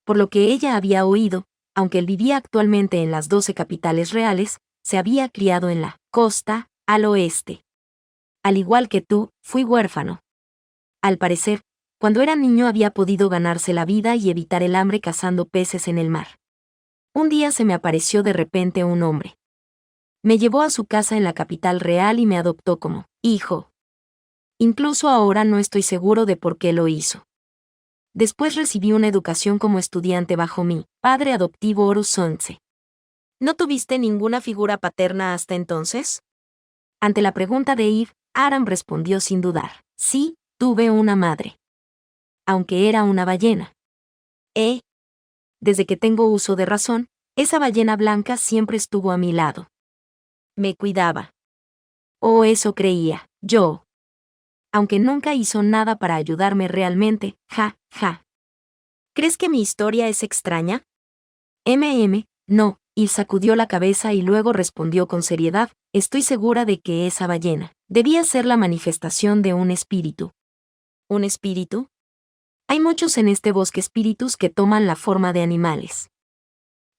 Por lo que ella había oído, aunque él vivía actualmente en las 12 capitales reales, se había criado en la costa, al oeste. Al igual que tú, fui huérfano. Al parecer, cuando era niño había podido ganarse la vida y evitar el hambre cazando peces en el mar. Un día se me apareció de repente un hombre. Me llevó a su casa en la capital real y me adoptó como hijo. Incluso ahora no estoy seguro de por qué lo hizo. Después recibí una educación como estudiante bajo mi padre adoptivo Horus Sonce. ¿No tuviste ninguna figura paterna hasta entonces? Ante la pregunta de Eve, Adam respondió sin dudar. Sí, tuve una madre. Aunque era una ballena. Desde que tengo uso de razón, esa ballena blanca siempre estuvo a mi lado. Me cuidaba. O eso creía, yo. Aunque nunca hizo nada para ayudarme realmente, ja. ¿Crees que mi historia es extraña? No, y sacudió la cabeza y luego respondió con seriedad, estoy segura de que esa ballena debía ser la manifestación de un espíritu. ¿Un espíritu? Hay muchos en este bosque espíritus que toman la forma de animales.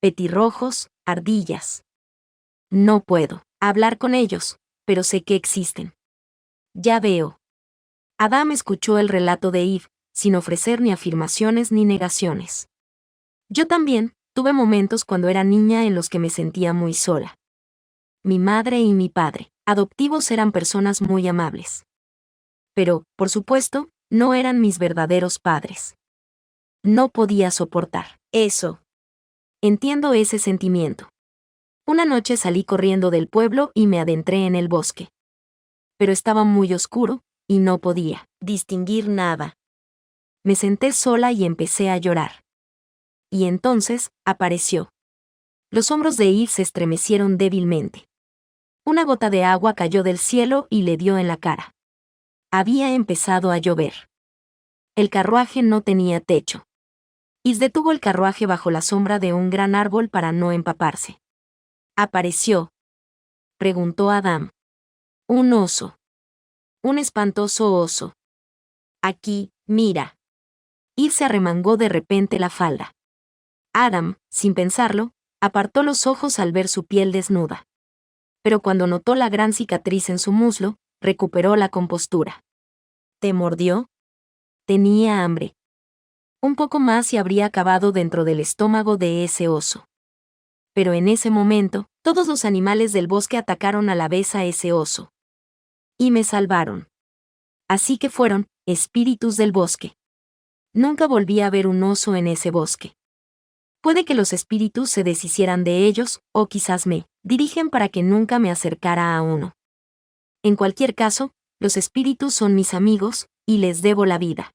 Petirrojos, ardillas. No puedo hablar con ellos, pero sé que existen. Ya veo. Adam escuchó el relato de Eve, sin ofrecer ni afirmaciones ni negaciones. Yo también tuve momentos cuando era niña en los que me sentía muy sola. Mi madre y mi padre adoptivos eran personas muy amables. Pero, por supuesto, no eran mis verdaderos padres. No podía soportar eso. Entiendo ese sentimiento. Una noche salí corriendo del pueblo y me adentré en el bosque. Pero estaba muy oscuro, y no podía distinguir nada. Me senté sola y empecé a llorar. Y entonces, apareció. Los hombros de Eve se estremecieron débilmente. Una gota de agua cayó del cielo y le dio en la cara. Había empezado a llover. El carruaje no tenía techo. Eve detuvo el carruaje bajo la sombra de un gran árbol para no empaparse. ¿Apareció?, preguntó Adam. Un oso. Un espantoso oso. Aquí, mira. Eve se arremangó de repente la falda. Adam, sin pensarlo, apartó los ojos al ver su piel desnuda. Pero cuando notó la gran cicatriz en su muslo, recuperó la compostura. ¿Te mordió? Tenía hambre. Un poco más y habría acabado dentro del estómago de ese oso. Pero en ese momento, todos los animales del bosque atacaron a la vez a ese oso. Y me salvaron. Así que fueron espíritus del bosque. Nunca volví a ver un oso en ese bosque. Puede que los espíritus se deshicieran de ellos, o quizás me dirigen para que nunca me acercara a uno. En cualquier caso, los espíritus son mis amigos, y les debo la vida.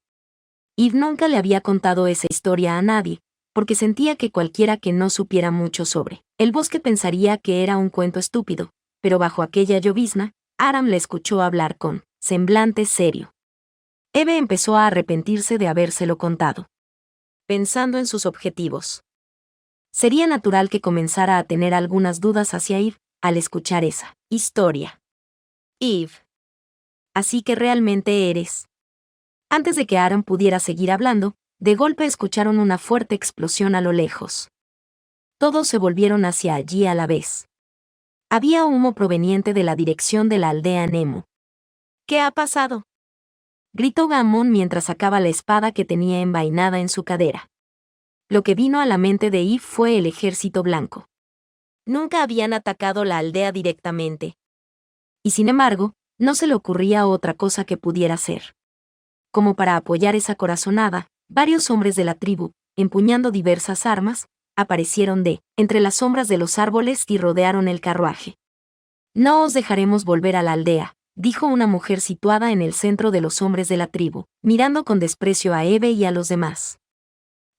Eve nunca le había contado esa historia a nadie, porque sentía que cualquiera que no supiera mucho sobre el bosque pensaría que era un cuento estúpido, pero bajo aquella llovizna, Adam le escuchó hablar con semblante serio. Eve empezó a arrepentirse de habérselo contado. Pensando en sus objetivos. Sería natural que comenzara a tener algunas dudas hacia Eve al escuchar esa historia. Eve. Así que realmente eres. Antes de que Aaron pudiera seguir hablando, de golpe escucharon una fuerte explosión a lo lejos. Todos se volvieron hacia allí a la vez. Había humo proveniente de la dirección de la aldea Nemo. ¿Qué ha pasado?, gritó Gammon mientras sacaba la espada que tenía envainada en su cadera. Lo que vino a la mente de Eve fue el ejército blanco. Nunca habían atacado la aldea directamente. Y sin embargo, no se le ocurría otra cosa que pudiera hacer. Como para apoyar esa corazonada, varios hombres de la tribu, empuñando diversas armas, aparecieron entre las sombras de los árboles y rodearon el carruaje. No os dejaremos volver a la aldea, dijo una mujer situada en el centro de los hombres de la tribu, mirando con desprecio a Eve y a los demás.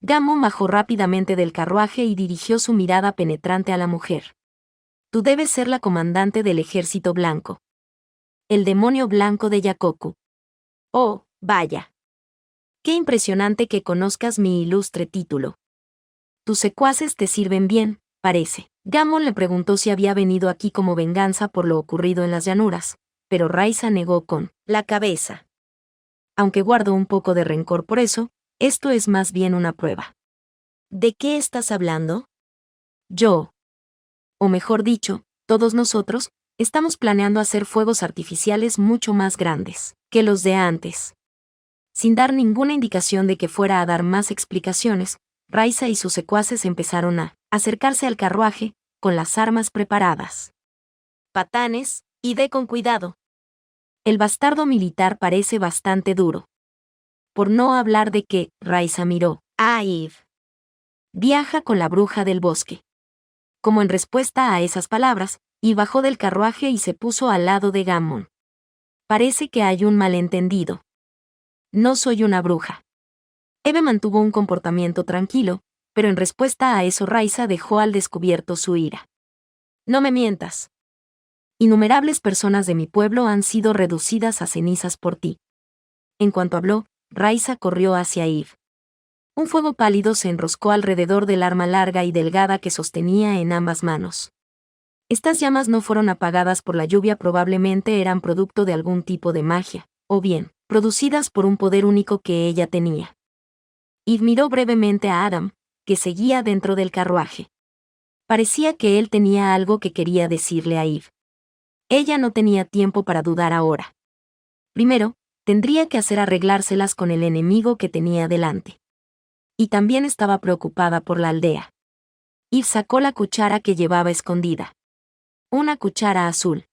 Gammon bajó rápidamente del carruaje y dirigió su mirada penetrante a la mujer. Tú debes ser la comandante del ejército blanco. El demonio blanco de Yakoku. Oh, vaya. Qué impresionante que conozcas mi ilustre título. Tus secuaces te sirven bien, parece. Gammon le preguntó si había venido aquí como venganza por lo ocurrido en las llanuras, pero Raiza negó con la cabeza. Aunque guardo un poco de rencor por eso, esto es más bien una prueba. ¿De qué estás hablando? Yo. O mejor dicho, todos nosotros, estamos planeando hacer fuegos artificiales mucho más grandes que los de antes. Sin dar ninguna indicación de que fuera a dar más explicaciones, Raiza y sus secuaces empezaron a acercarse al carruaje, con las armas preparadas. Patanes, id con cuidado. El bastardo militar parece bastante duro. Por no hablar de que, Raiza miró a Eve. Viaja con la bruja del bosque. Como en respuesta a esas palabras, y bajó del carruaje y se puso al lado de Gammon. Parece que hay un malentendido. No soy una bruja. Eve mantuvo un comportamiento tranquilo, pero en respuesta a eso Raiza dejó al descubierto su ira. No me mientas. Innumerables personas de mi pueblo han sido reducidas a cenizas por ti. En cuanto habló, Raiza corrió hacia Eve. Un fuego pálido se enroscó alrededor del arma larga y delgada que sostenía en ambas manos. Estas llamas no fueron apagadas por la lluvia, probablemente eran producto de algún tipo de magia, o bien, producidas por un poder único que ella tenía. Eve miró brevemente a Adam, que seguía dentro del carruaje. Parecía que él tenía algo que quería decirle a Eve. Ella no tenía tiempo para dudar ahora. Primero, tendría que hacer arreglárselas con el enemigo que tenía delante. Y también estaba preocupada por la aldea. Eve sacó la cuchara que llevaba escondida. Una cuchara azul.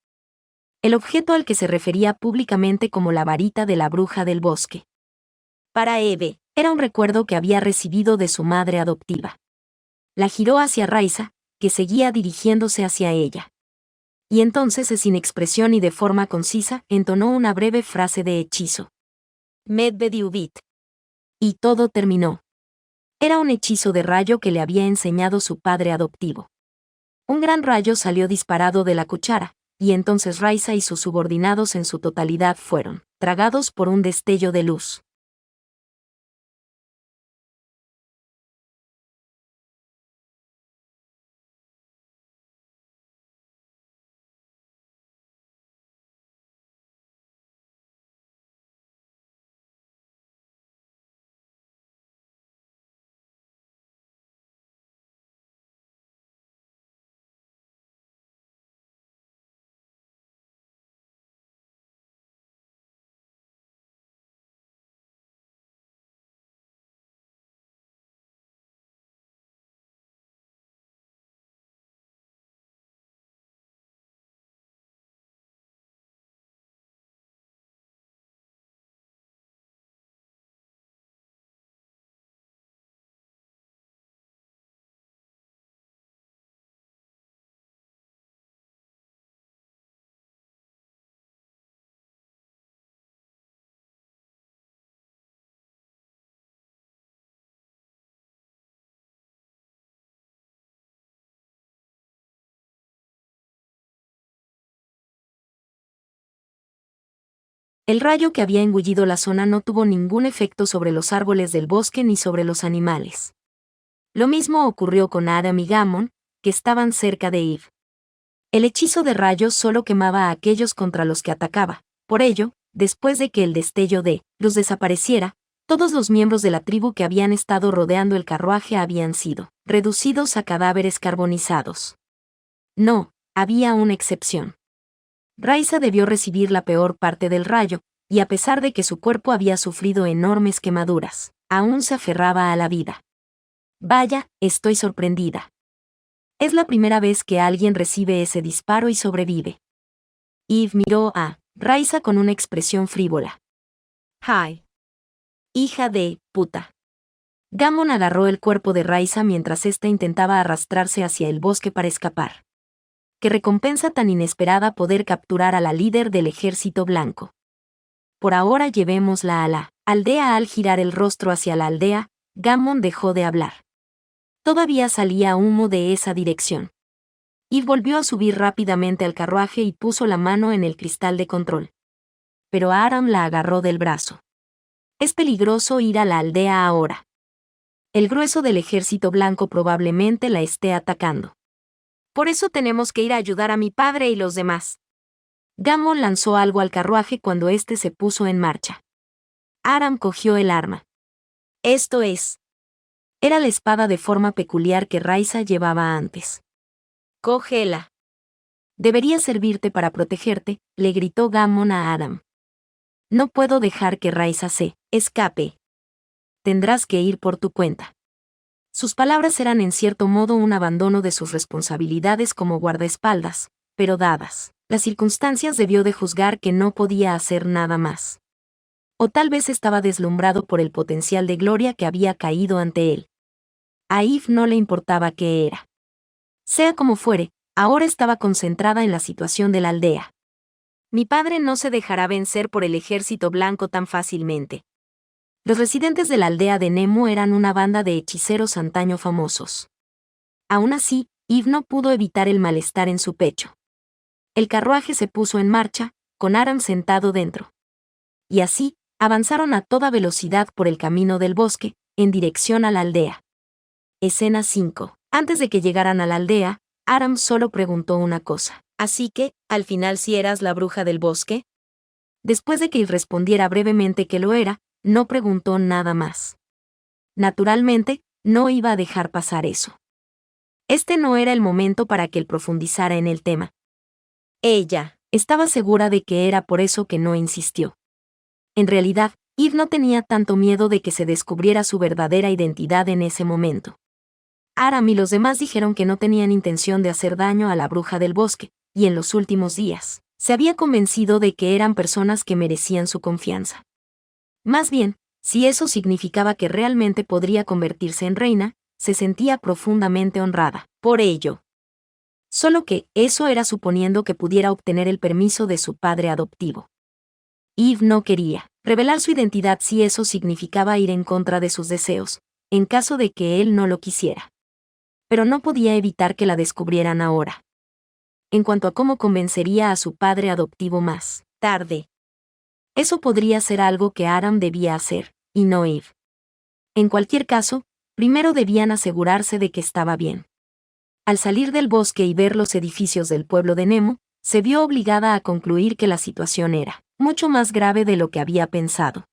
El objeto al que se refería públicamente como la varita de la bruja del bosque. Para Eve, era un recuerdo que había recibido de su madre adoptiva. La giró hacia Raiza, que seguía dirigiéndose hacia ella. Y entonces, sin expresión y de forma concisa, entonó una breve frase de hechizo. Medvediuvit. Y todo terminó. Era un hechizo de rayo que le había enseñado su padre adoptivo. Un gran rayo salió disparado de la cuchara, y entonces Raiza y sus subordinados en su totalidad fueron tragados por un destello de luz. El rayo que había engullido la zona no tuvo ningún efecto sobre los árboles del bosque ni sobre los animales. Lo mismo ocurrió con Adam y Gammon, que estaban cerca de Eve. El hechizo de rayos solo quemaba a aquellos contra los que atacaba. Por ello, después de que el destello de luz desapareciera, todos los miembros de la tribu que habían estado rodeando el carruaje habían sido reducidos a cadáveres carbonizados. No, había una excepción. Raisa debió recibir la peor parte del rayo, y a pesar de que su cuerpo había sufrido enormes quemaduras, aún se aferraba a la vida. Vaya, estoy sorprendida. Es la primera vez que alguien recibe ese disparo y sobrevive. Eve miró a Raisa con una expresión frívola. ¡Hi! Hija de puta. Gammon agarró el cuerpo de Raisa mientras ésta intentaba arrastrarse hacia el bosque para escapar. Qué recompensa tan inesperada poder capturar a la líder del ejército blanco. Por ahora llevémosla a la aldea. Al girar el rostro hacia la aldea, Gammon dejó de hablar. Todavía salía humo de esa dirección. Eve volvió a subir rápidamente al carruaje y puso la mano en el cristal de control. Pero Aram la agarró del brazo. Es peligroso ir a la aldea ahora. El grueso del ejército blanco probablemente la esté atacando. Por eso tenemos que ir a ayudar a mi padre y los demás. Gammon lanzó algo al carruaje cuando éste se puso en marcha. Aram cogió el arma. Esto es. Era la espada de forma peculiar que Raisa llevaba antes. Cógela. Debería servirte para protegerte, le gritó Gammon a Aram. No puedo dejar que Raisa se escape. Tendrás que ir por tu cuenta. Sus palabras eran en cierto modo un abandono de sus responsabilidades como guardaespaldas, pero dadas las circunstancias debió de juzgar que no podía hacer nada más. O tal vez estaba deslumbrado por el potencial de gloria que había caído ante él. A Eve no le importaba qué era. Sea como fuere, ahora estaba concentrada en la situación de la aldea. Mi padre no se dejará vencer por el ejército blanco tan fácilmente. Los residentes de la aldea de Nemo eran una banda de hechiceros antaño famosos. Aún así, Eve no pudo evitar el malestar en su pecho. El carruaje se puso en marcha, con Aram sentado dentro. Y así, avanzaron a toda velocidad por el camino del bosque, en dirección a la aldea. Escena 5. Antes de que llegaran a la aldea, Aram solo preguntó una cosa. ¿Así que, al final sí eras la bruja del bosque? Después de que Eve respondiera brevemente que lo era, no preguntó nada más. Naturalmente, no iba a dejar pasar eso. Este no era el momento para que él profundizara en el tema. Ella estaba segura de que era por eso que no insistió. En realidad, Eve no tenía tanto miedo de que se descubriera su verdadera identidad en ese momento. Aram y los demás dijeron que no tenían intención de hacer daño a la bruja del bosque, y en los últimos días, se había convencido de que eran personas que merecían su confianza. Más bien, si eso significaba que realmente podría convertirse en reina, se sentía profundamente honrada por ello. Solo que, eso era suponiendo que pudiera obtener el permiso de su padre adoptivo. Eve no quería revelar su identidad si eso significaba ir en contra de sus deseos, en caso de que él no lo quisiera. Pero no podía evitar que la descubrieran ahora. En cuanto a cómo convencería a su padre adoptivo más tarde, eso podría ser algo que Aram debía hacer, y no Eve. En cualquier caso, primero debían asegurarse de que estaba bien. Al salir del bosque y ver los edificios del pueblo de Nemo, se vio obligada a concluir que la situación era mucho más grave de lo que había pensado.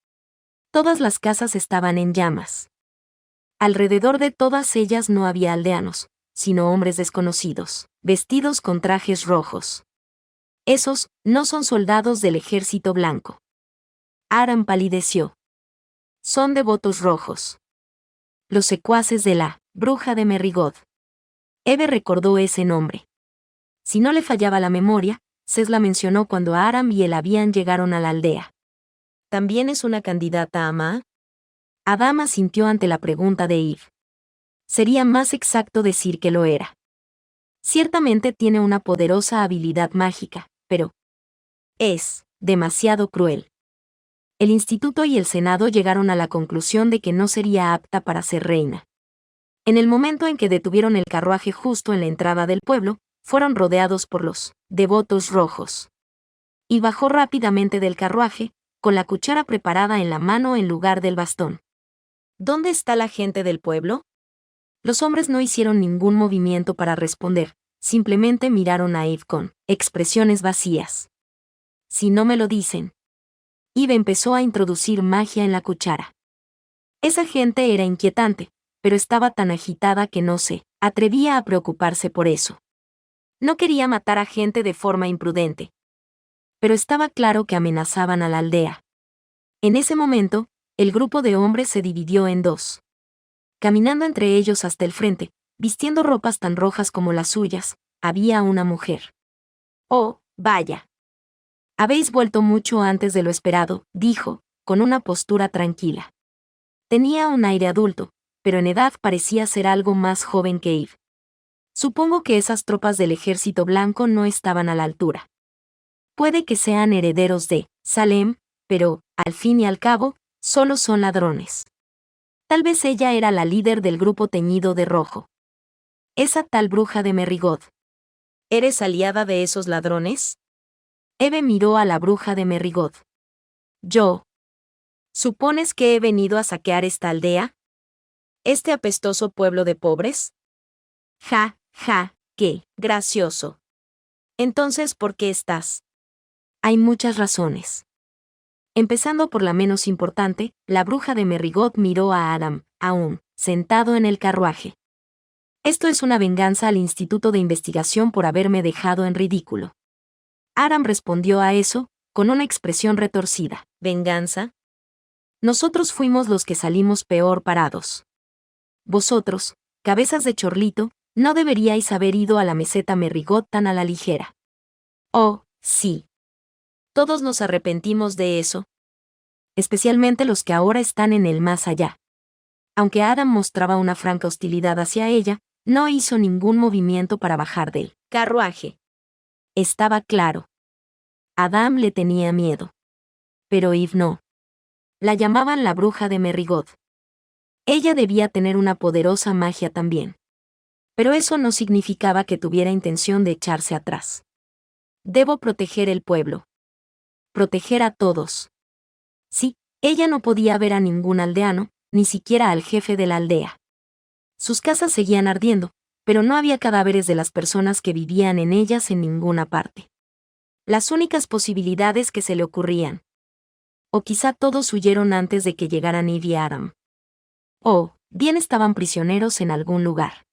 Todas las casas estaban en llamas. Alrededor de todas ellas no había aldeanos, sino hombres desconocidos, vestidos con trajes rojos. Esos no son soldados del ejército blanco. Aram palideció. Son devotos rojos. Los secuaces de la bruja de Merrigoth. Eve recordó ese nombre. Si no le fallaba la memoria, Ces la mencionó cuando Aram y él llegaron a la aldea. ¿También es una candidata a Ma? Adam asintió ante la pregunta de Eve. Sería más exacto decir que lo era. Ciertamente tiene una poderosa habilidad mágica, pero es demasiado cruel. El instituto y el senado llegaron a la conclusión de que no sería apta para ser reina. En el momento en que detuvieron el carruaje justo en la entrada del pueblo, fueron rodeados por los devotos rojos. Y bajó rápidamente del carruaje, con la cuchara preparada en la mano en lugar del bastón. ¿Dónde está la gente del pueblo? Los hombres no hicieron ningún movimiento para responder, simplemente miraron a Eve con expresiones vacías. Si no me lo dicen. Eve empezó a introducir magia en la cuchara. Esa gente era inquietante, pero estaba tan agitada que no se atrevía a preocuparse por eso. No quería matar a gente de forma imprudente. Pero estaba claro que amenazaban a la aldea. En ese momento, el grupo de hombres se dividió en dos. Caminando entre ellos hasta el frente, vistiendo ropas tan rojas como las suyas, había una mujer. Oh, vaya. Habéis vuelto mucho antes de lo esperado, dijo, con una postura tranquila. Tenía un aire adulto, pero en edad parecía ser algo más joven que Eve. Supongo que esas tropas del ejército blanco no estaban a la altura. Puede que sean herederos de Salem, pero, al fin y al cabo, solo son ladrones. Tal vez ella era la líder del grupo teñido de rojo. Esa tal bruja de Merrigod. ¿Eres aliada de esos ladrones? Eve miró a la bruja de Merrigod. Yo. ¿Supones que he venido a saquear esta aldea? ¿Este apestoso pueblo de pobres? Ja, qué gracioso. Entonces, ¿por qué estás? Hay muchas razones. Empezando por la menos importante, la bruja de Merrigod miró a Adam, aún sentado en el carruaje. Esto es una venganza al Instituto de Investigación por haberme dejado en ridículo. Adam respondió a eso, con una expresión retorcida. ¿Venganza? Nosotros fuimos los que salimos peor parados. Vosotros, cabezas de chorlito, no deberíais haber ido a la meseta Merrigod tan a la ligera. Oh, sí. Todos nos arrepentimos de eso. Especialmente los que ahora están en el más allá. Aunque Adam mostraba una franca hostilidad hacia ella, no hizo ningún movimiento para bajar del carruaje. Estaba claro. Adam le tenía miedo. Pero Eve no. La llamaban la bruja de Merrigod. Ella debía tener una poderosa magia también. Pero eso no significaba que tuviera intención de echarse atrás. Debo proteger el pueblo. Proteger a todos. Sí, ella no podía ver a ningún aldeano, ni siquiera al jefe de la aldea. Sus casas seguían ardiendo, pero no había cadáveres de las personas que vivían en ellas en ninguna parte. Las únicas posibilidades que se le ocurrían. O quizá todos huyeron antes de que llegaran Eve y Adam. O, bien estaban prisioneros en algún lugar.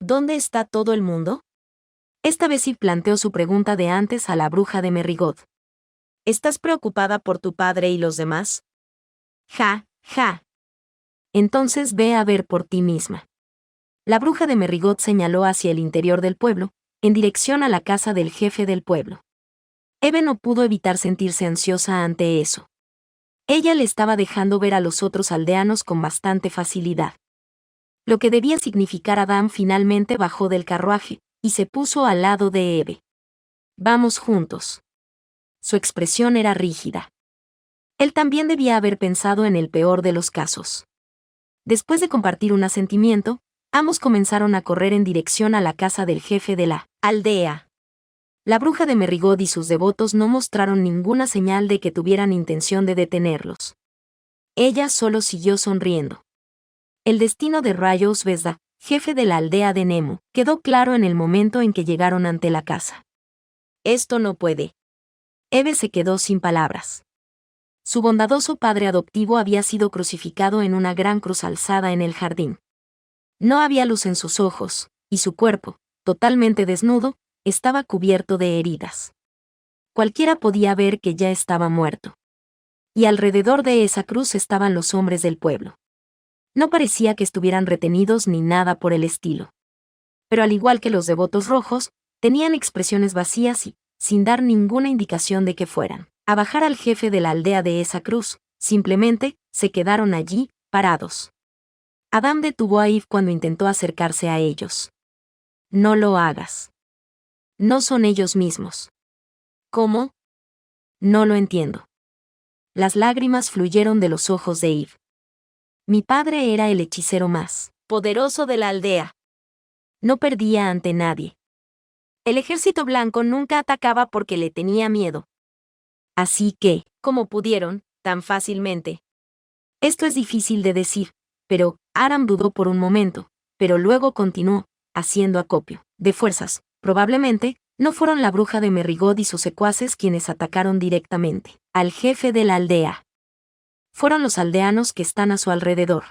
¿Dónde está todo el mundo? Esta vez Eve planteó su pregunta de antes a la bruja de Merrigod. ¿Estás preocupada por tu padre y los demás? Ja. Entonces ve a ver por ti misma. La bruja de Merrigod señaló hacia el interior del pueblo, en dirección a la casa del jefe del pueblo. Eve no pudo evitar sentirse ansiosa ante eso. Ella le estaba dejando ver a los otros aldeanos con bastante facilidad. Lo que debía significar Adam finalmente bajó del carruaje, y se puso al lado de Eve. Vamos juntos. Su expresión era rígida. Él también debía haber pensado en el peor de los casos. Después de compartir un asentimiento, ambos comenzaron a correr en dirección a la casa del jefe de la aldea. La bruja de Merrigod y sus devotos no mostraron ninguna señal de que tuvieran intención de detenerlos. Ella solo siguió sonriendo. El destino de Rayos Vesda, jefe de la aldea de Nemo, quedó claro en el momento en que llegaron ante la casa. Esto no puede. Eve se quedó sin palabras. Su bondadoso padre adoptivo había sido crucificado en una gran cruz alzada en el jardín. No había luz en sus ojos, y su cuerpo, totalmente desnudo, estaba cubierto de heridas. Cualquiera podía ver que ya estaba muerto. Y alrededor de esa cruz estaban los hombres del pueblo. No parecía que estuvieran retenidos ni nada por el estilo. Pero al igual que los devotos rojos, tenían expresiones vacías y, sin dar ninguna indicación de que fueran a bajar al jefe de la aldea de esa cruz, simplemente, se quedaron allí, parados. Adam detuvo a Eve cuando intentó acercarse a ellos. No lo hagas. No son ellos mismos. ¿Cómo? No lo entiendo. Las lágrimas fluyeron de los ojos de Eve. Mi padre era el hechicero más poderoso de la aldea. No perdía ante nadie. El ejército blanco nunca atacaba porque le tenía miedo. Así que, ¿Cómo pudieron, tan fácilmente? Esto es difícil de decir, pero Aram dudó por un momento, pero luego continuó, haciendo acopio de fuerzas. Probablemente, no fueron la bruja de Merrigod y sus secuaces quienes atacaron directamente al jefe de la aldea. Fueron los aldeanos que están a su alrededor.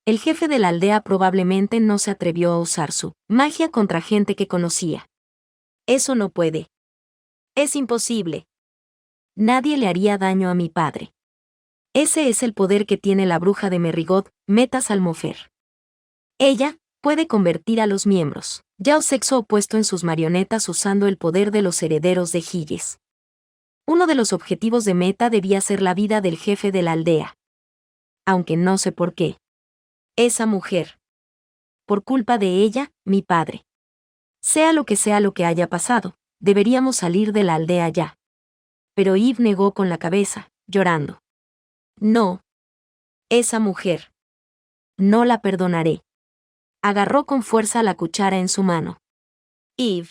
El jefe de la aldea probablemente no se atrevió a usar su magia contra gente que conocía. Eso no puede. Es imposible. Nadie le haría daño a mi padre. Ese es el poder que tiene la bruja de Merrigod, Metas Almofer. Ella puede convertir a los miembros ya o sexo opuesto en sus marionetas usando el poder de los herederos de Giges. Uno de los objetivos de Meta debía ser la vida del jefe de la aldea. Aunque no sé por qué. Esa mujer. Por culpa de ella, mi padre. Sea lo que haya pasado, deberíamos salir de la aldea ya. Pero Eve negó con la cabeza, llorando. No. Esa mujer. No la perdonaré. Agarró con fuerza la cuchara en su mano. Eve.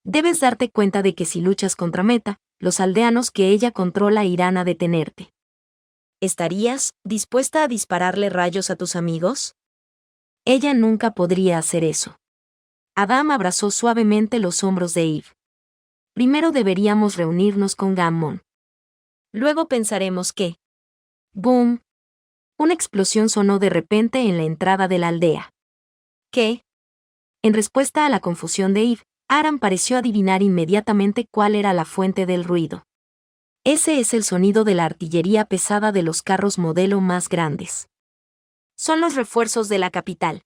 Debes darte cuenta de que si luchas contra Meta, los aldeanos que ella controla irán a detenerte. ¿Estarías dispuesta a dispararle rayos a tus amigos? Ella nunca podría hacer eso. Adam abrazó suavemente los hombros de Eve. Primero deberíamos reunirnos con Gammon. Luego pensaremos que... ¡Boom! Una explosión sonó de repente en la entrada de la aldea. ¿Qué? En respuesta a la confusión de Eve, Aram pareció adivinar inmediatamente cuál era la fuente del ruido. Ese es el sonido de la artillería pesada de los carros modelo más grandes. Son los refuerzos de la capital.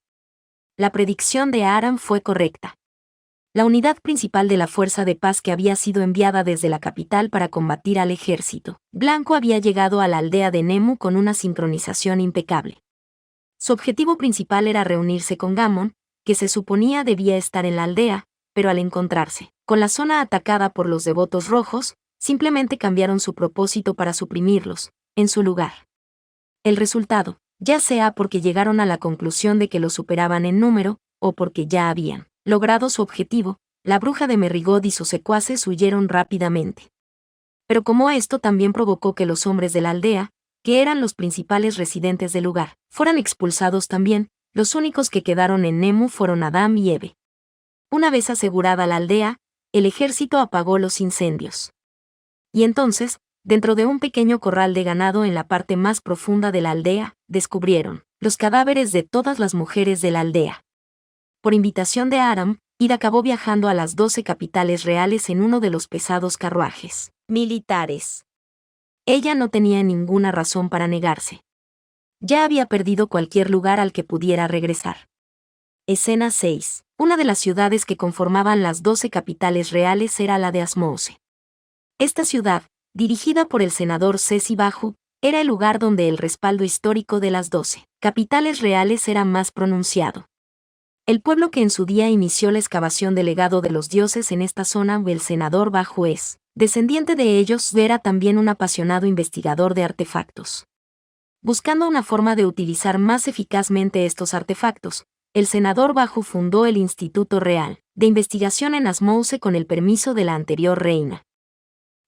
La predicción de Aram fue correcta. La unidad principal de la Fuerza de Paz que había sido enviada desde la capital para combatir al ejército blanco había llegado a la aldea de Nemu con una sincronización impecable. Su objetivo principal era reunirse con Gammon, que se suponía debía estar en la aldea, pero al encontrarse con la zona atacada por los devotos rojos, simplemente cambiaron su propósito para suprimirlos, en su lugar. El resultado, ya sea porque llegaron a la conclusión de que los superaban en número, o porque ya habían logrado su objetivo, la bruja de Merrigod y sus secuaces huyeron rápidamente. Pero como esto también provocó que los hombres de la aldea, que eran los principales residentes del lugar, fueran expulsados también, los únicos que quedaron en Nemu fueron Adam y Eve. Una vez asegurada la aldea, el ejército apagó los incendios. Y entonces, dentro de un pequeño corral de ganado en la parte más profunda de la aldea, descubrieron los cadáveres de todas las mujeres de la aldea. Por invitación de Aram, Ida acabó viajando a las 12 capitales reales en uno de los pesados carruajes militares. Ella no tenía ninguna razón para negarse. Ya había perdido cualquier lugar al que pudiera regresar. Escena 6. Una de las ciudades que conformaban las 12 capitales reales era la de Asmouse. Esta ciudad, dirigida por el senador Ceci Baju, era el lugar donde el respaldo histórico de las 12 capitales reales era más pronunciado. El pueblo que en su día inició la excavación del legado de los dioses en esta zona, el senador Baju es descendiente de ellos, era también un apasionado investigador de artefactos. Buscando una forma de utilizar más eficazmente estos artefactos, el senador Baju fundó el Instituto Real de Investigación en Asmouse con el permiso de la anterior reina.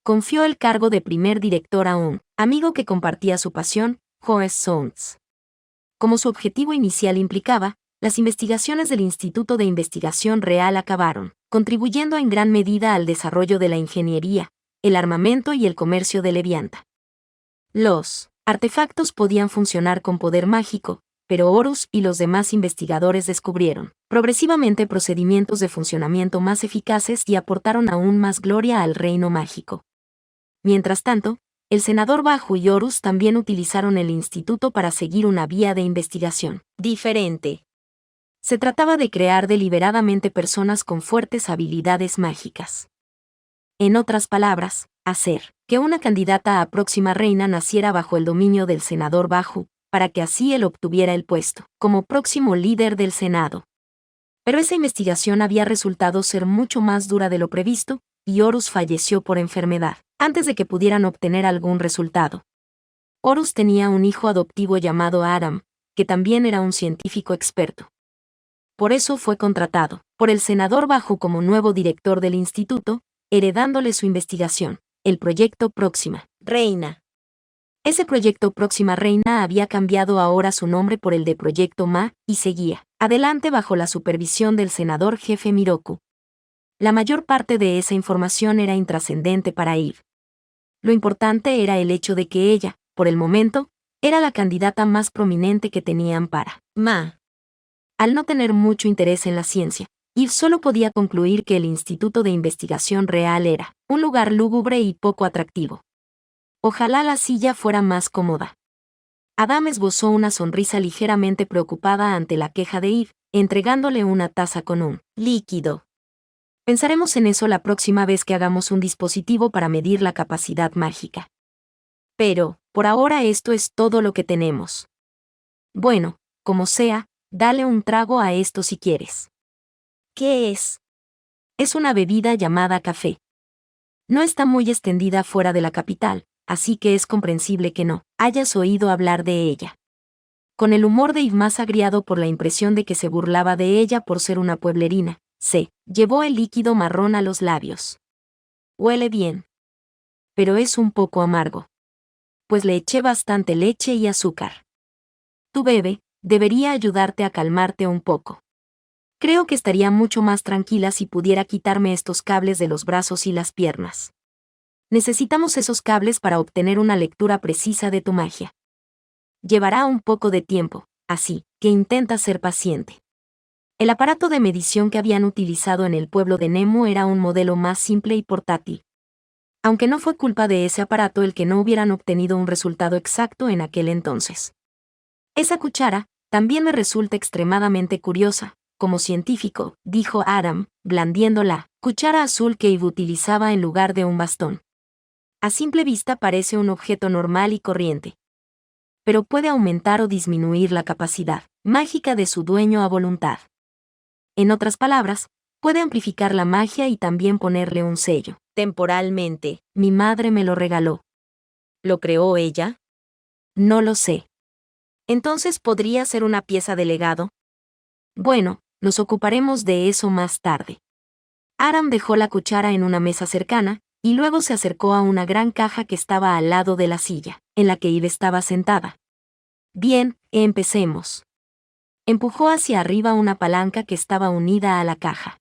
Confió el cargo de primer director a un amigo que compartía su pasión, Joes Sounds. Como su objetivo inicial implicaba, las investigaciones del Instituto de Investigación Real acabaron contribuyendo en gran medida al desarrollo de la ingeniería, el armamento y el comercio de Levianta. Los artefactos podían funcionar con poder mágico, pero Horus y los demás investigadores descubrieron progresivamente procedimientos de funcionamiento más eficaces y aportaron aún más gloria al reino mágico. Mientras tanto, el senador Baju y Horus también utilizaron el instituto para seguir una vía de investigación diferente. Se trataba de crear deliberadamente personas con fuertes habilidades mágicas. En otras palabras, hacer que una candidata a próxima reina naciera bajo el dominio del senador Baju, para que así él obtuviera el puesto como próximo líder del Senado. Pero esa investigación había resultado ser mucho más dura de lo previsto, y Horus falleció por enfermedad, antes de que pudieran obtener algún resultado. Horus tenía un hijo adoptivo llamado Aram, que también era un científico experto. Por eso fue contratado por el senador Baju como nuevo director del instituto, heredándole su investigación, el proyecto Próxima, Reina. Ese proyecto Próxima Reina había cambiado ahora su nombre por el de Proyecto Ma, y seguía adelante bajo la supervisión del senador jefe Miroku. La mayor parte de esa información era intrascendente para Eve. Lo importante era el hecho de que ella, por el momento, era la candidata más prominente que tenían para Ma. Al no tener mucho interés en la ciencia, Eve solo podía concluir que el Instituto de Investigación Real era un lugar lúgubre y poco atractivo. Ojalá la silla fuera más cómoda. Adam esbozó una sonrisa ligeramente preocupada ante la queja de Eve, entregándole una taza con un líquido. Pensaremos en eso la próxima vez que hagamos un dispositivo para medir la capacidad mágica. Pero, por ahora esto es todo lo que tenemos. Bueno, como sea, dale un trago a esto si quieres. ¿Qué es? Es una bebida llamada café. No está muy extendida fuera de la capital, así que es comprensible que no hayas oído hablar de ella. Con el humor de Eve más agriado por la impresión de que se burlaba de ella por ser una pueblerina, se llevó el líquido marrón a los labios. Huele bien. Pero es un poco amargo. Pues le eché bastante leche y azúcar. Tu bebé debería ayudarte a calmarte un poco. Creo que estaría mucho más tranquila si pudiera quitarme estos cables de los brazos y las piernas. Necesitamos esos cables para obtener una lectura precisa de tu magia. Llevará un poco de tiempo, así que intenta ser paciente. El aparato de medición que habían utilizado en el pueblo de Nemu era un modelo más simple y portátil. Aunque no fue culpa de ese aparato el que no hubieran obtenido un resultado exacto en aquel entonces. Esa cuchara también me resulta extremadamente curiosa. Como científico, dijo Adam, blandiendo la cuchara azul que Eve utilizaba en lugar de un bastón. A simple vista parece un objeto normal y corriente. Pero puede aumentar o disminuir la capacidad mágica de su dueño a voluntad. En otras palabras, puede amplificar la magia y también ponerle un sello. Temporalmente, mi madre me lo regaló. ¿Lo creó ella? No lo sé. Entonces, ¿podría ser una pieza de legado? Bueno, nos ocuparemos de eso más tarde. Adam dejó la cuchara en una mesa cercana, y luego se acercó a una gran caja que estaba al lado de la silla, en la que Eve estaba sentada. Bien, empecemos. Empujó hacia arriba una palanca que estaba unida a la caja.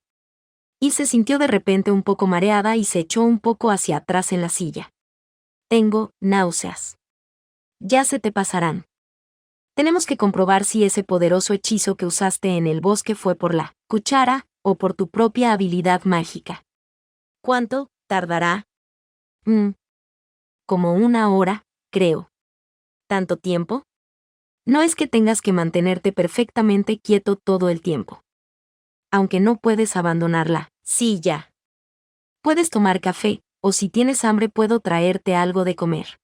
Y se sintió de repente un poco mareada y se echó un poco hacia atrás en la silla. Tengo náuseas. Ya se te pasarán. Tenemos que comprobar si ese poderoso hechizo que usaste en el bosque fue por la cuchara o por tu propia habilidad mágica. ¿Cuánto tardará? Como 1 hora, creo. ¿Tanto tiempo? No es que tengas que mantenerte perfectamente quieto todo el tiempo. Aunque no puedes abandonarla. Sí, ya. Puedes tomar café, o si tienes hambre puedo traerte algo de comer.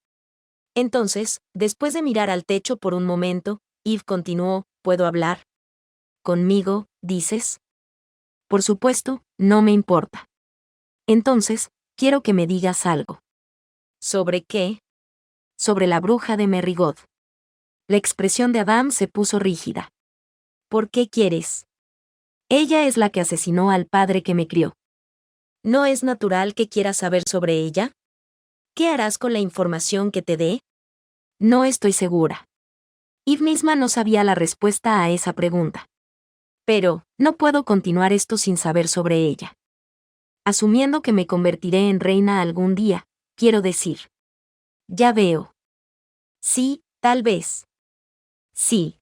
Entonces, después de mirar al techo por un momento, Eve continuó, ¿puedo hablar? ¿Conmigo, dices? Por supuesto, no me importa. Entonces, quiero que me digas algo. ¿Sobre qué? Sobre la bruja de Merrigot. La expresión de Adam se puso rígida. ¿Por qué quieres? Ella es la que asesinó al padre que me crió. ¿No es natural que quieras saber sobre ella? ¿Qué harás con la información que te dé? No estoy segura. Eve misma no sabía la respuesta a esa pregunta. Pero, no puedo continuar esto sin saber sobre ella. Asumiendo que me convertiré en reina algún día, quiero decir. Ya veo. Sí, tal vez. Sí.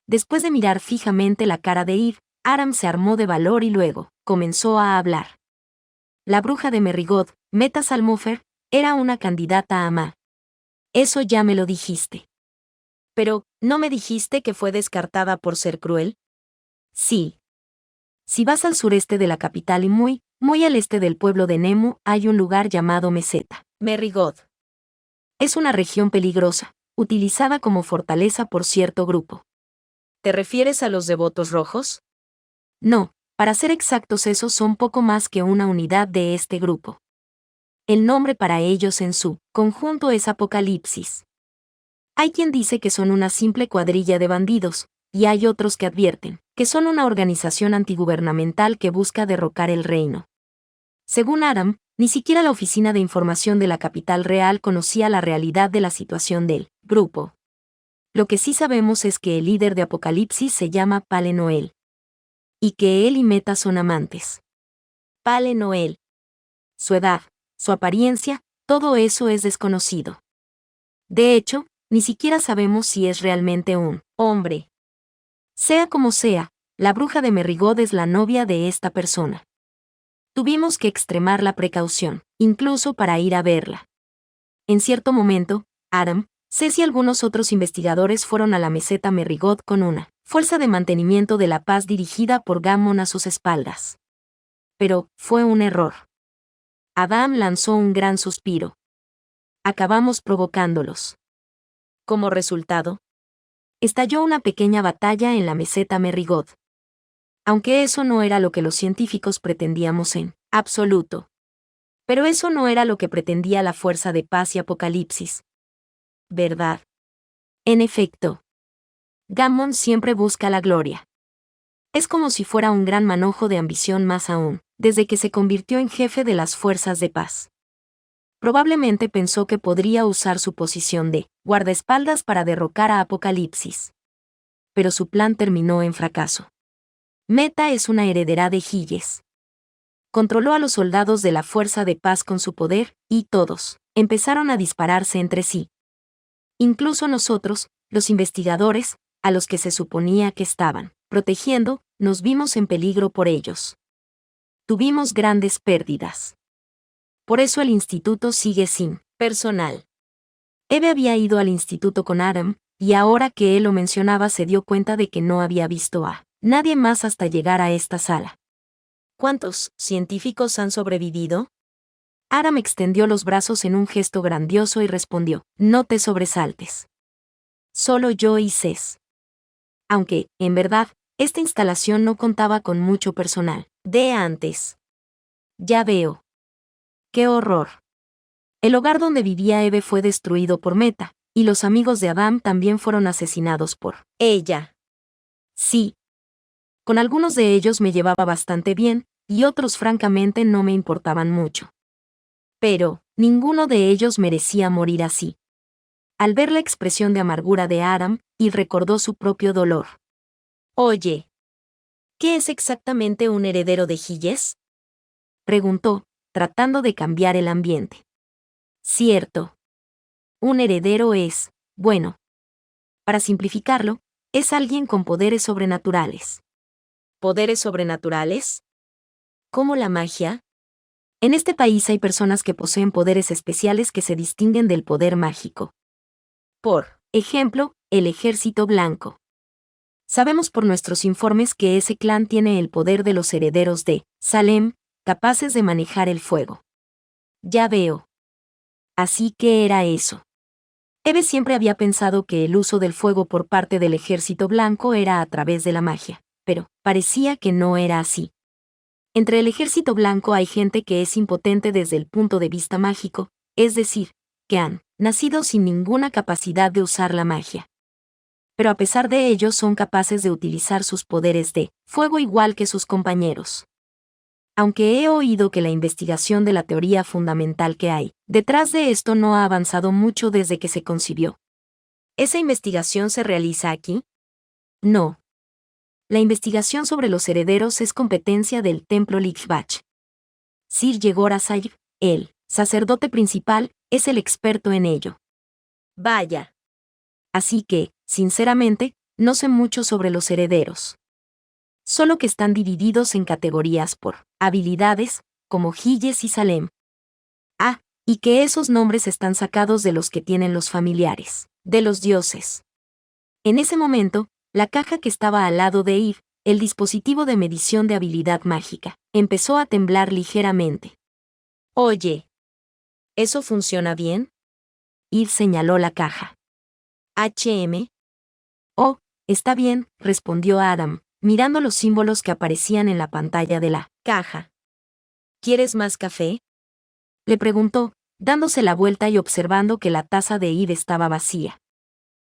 Después de mirar fijamente la cara de Eve, Adam se armó de valor y luego comenzó a hablar. La bruja de Merrigot, Meta Salmofer, era una candidata a Ma. Eso ya me lo dijiste. Pero, ¿no me dijiste que fue descartada por ser cruel? Sí. Si vas al sureste de la capital y muy al este del pueblo de Nemu, hay un lugar llamado Meseta, Merrigot. Es una región peligrosa, utilizada como fortaleza por cierto grupo. ¿Te refieres a los devotos rojos? No, para ser exactos esos son poco más que una unidad de este grupo. El nombre para ellos en su conjunto es Apocalipsis. Hay quien dice que son una simple cuadrilla de bandidos, y hay otros que advierten que son una organización antigubernamental que busca derrocar el reino. Según Adam, Ni siquiera la Oficina de Información de la Capital Real conocía la realidad de la situación del grupo. Lo que sí sabemos es que el líder de Apocalipsis se llama Pale Noel. Y que él y Meta son amantes. Pale Noel. Su edad, su apariencia, todo eso es desconocido. De hecho, ni siquiera sabemos si es realmente un hombre. Sea como sea, la bruja de Merrigod es la novia de esta persona. Tuvimos que extremar la precaución, incluso para ir a verla. En cierto momento, Adam, Ceci y algunos otros investigadores fueron a la meseta Merrigod con una fuerza de mantenimiento de la paz dirigida por Gammon a sus espaldas. Pero fue un error. Adam lanzó un gran suspiro. Acabamos provocándolos. Como resultado, estalló una pequeña batalla en la meseta Merrigod. Aunque eso no era lo que los científicos pretendíamos en absoluto. Pero eso no era lo que pretendía la Fuerza de Paz y Apocalipsis. ¿Verdad? En efecto. Gammon siempre busca la gloria. Es como si fuera un gran manojo de ambición más aún, desde que se convirtió en jefe de las Fuerzas de Paz. Probablemente pensó que podría usar su posición de guardaespaldas para derrocar a Apocalipsis. Pero su plan terminó en fracaso. Meta es una heredera de Giges. Controló a los soldados de la Fuerza de Paz con su poder, y todos empezaron a dispararse entre sí. Incluso nosotros, los investigadores, a los que se suponía que estaban protegiendo, nos vimos en peligro por ellos. Tuvimos grandes pérdidas. Por eso el instituto sigue sin personal. Eve había ido al instituto con Adam, y ahora que él lo mencionaba se dio cuenta de que no había visto a nadie más hasta llegar a esta sala. ¿Cuántos científicos han sobrevivido? Adam extendió los brazos en un gesto grandioso y respondió, no te sobresaltes. Solo yo y Cés. Aunque, en verdad, esta instalación no contaba con mucho personal. De antes. Ya veo. ¡Qué horror! El hogar donde vivía Eve fue destruido por Meta, y los amigos de Adam también fueron asesinados por ella. Sí. Con algunos de ellos me llevaba bastante bien, y otros francamente no me importaban mucho. Pero, ninguno de ellos merecía morir así. Al ver la expresión de amargura de Adam, y recordó su propio dolor. Oye, ¿qué es exactamente un heredero de Giges? Preguntó, tratando de cambiar el ambiente. Cierto. Un heredero es, bueno, para simplificarlo, es alguien con poderes sobrenaturales. ¿Poderes sobrenaturales? ¿Como la magia? En este país hay personas que poseen poderes especiales que se distinguen del poder mágico. Por ejemplo, el Ejército Blanco. Sabemos por nuestros informes que ese clan tiene el poder de los herederos de Salem, capaces de manejar el fuego. Ya veo. Así que era eso. Eve siempre había pensado que el uso del fuego por parte del Ejército Blanco era a través de la magia, pero parecía que no era así. Entre el Ejército Blanco hay gente que es impotente desde el punto de vista mágico, es decir, que han nacido sin ninguna capacidad de usar la magia. Pero a pesar de ello son capaces de utilizar sus poderes de fuego igual que sus compañeros. Aunque he oído que la investigación de la teoría fundamental que hay detrás de esto no ha avanzado mucho desde que se concibió. ¿Esa investigación se realiza aquí? No. La investigación sobre los herederos es competencia del Templo Lichbach. Sir Yegor Asayr, el sacerdote principal, es el experto en ello. Vaya. Así que, sinceramente, no sé mucho sobre los herederos. Solo que están divididos en categorías por habilidades, como Giges y Salem. Ah, y que esos nombres están sacados de los que tienen los familiares, de los dioses. En ese momento, la caja que estaba al lado de Eve, el dispositivo de medición de habilidad mágica, empezó a temblar ligeramente. Oye, ¿eso funciona bien? Eve señaló la caja. HM. Oh, está bien, respondió Adam, mirando los símbolos que aparecían en la pantalla de la caja. ¿Quieres más café? Le preguntó, dándose la vuelta y observando que la taza de Eve estaba vacía.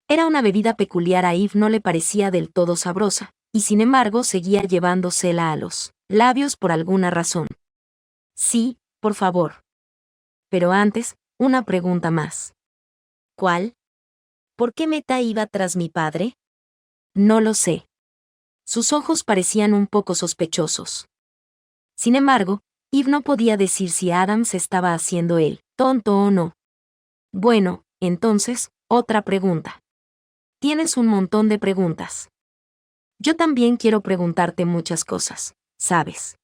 Era una bebida peculiar, a Eve no le parecía del todo sabrosa, y sin embargo seguía llevándosela a los labios por alguna razón. Sí, por favor. Pero antes, una pregunta más. ¿Cuál? ¿Por qué Meta iba tras mi padre? No lo sé. Sus ojos parecían un poco sospechosos. Sin embargo, Eve no podía decir si Adam se estaba haciendo el tonto o no. Bueno, entonces, otra pregunta. Tienes un montón de preguntas. Yo también quiero preguntarte muchas cosas, ¿sabes?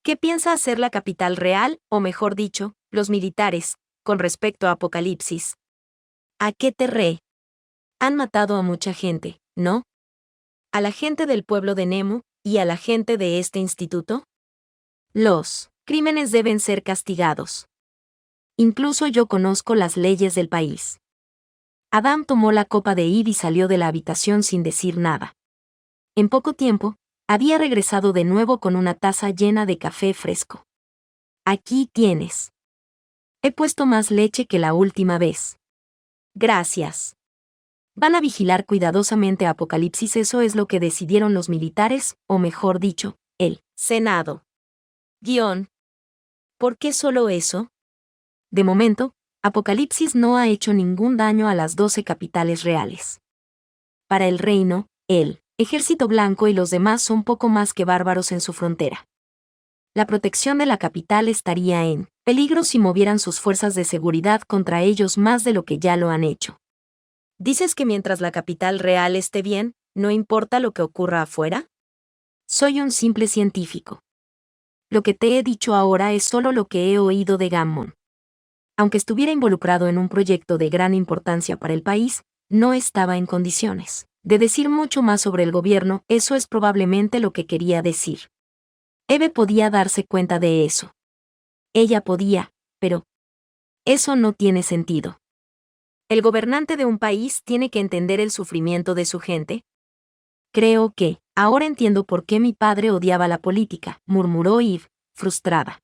¿Qué piensa hacer la capital real, o mejor dicho, los militares, con respecto a Apocalipsis? ¿A qué te re? Han matado a mucha gente, ¿no? ¿A la gente del pueblo de Nemo, y a la gente de este instituto? Los crímenes deben ser castigados. Incluso yo conozco las leyes del país. Adam tomó la copa de Eve y salió de la habitación sin decir nada. En poco tiempo, había regresado de nuevo con una taza llena de café fresco. Aquí tienes. He puesto más leche que la última vez. Gracias. Van a vigilar cuidadosamente a Apocalipsis, eso es lo que decidieron los militares, o mejor dicho, el Senado. ¿Por qué solo eso? De momento, Apocalipsis no ha hecho ningún daño a las 12 capitales reales. Para el reino, el Ejército Blanco y los demás son poco más que bárbaros en su frontera. La protección de la capital estaría en peligro si movieran sus fuerzas de seguridad contra ellos más de lo que ya lo han hecho. ¿Dices que mientras la capital real esté bien, no importa lo que ocurra afuera? Soy un simple científico. Lo que te he dicho ahora es solo lo que he oído de Gammon. Aunque estuviera involucrado en un proyecto de gran importancia para el país, no estaba en condiciones de decir mucho más sobre el gobierno, eso es probablemente lo que quería decir. Eve podía darse cuenta de eso. Ella podía, pero eso no tiene sentido. ¿El gobernante de un país tiene que entender el sufrimiento de su gente? Creo que, ahora entiendo por qué mi padre odiaba la política, murmuró Eve, frustrada.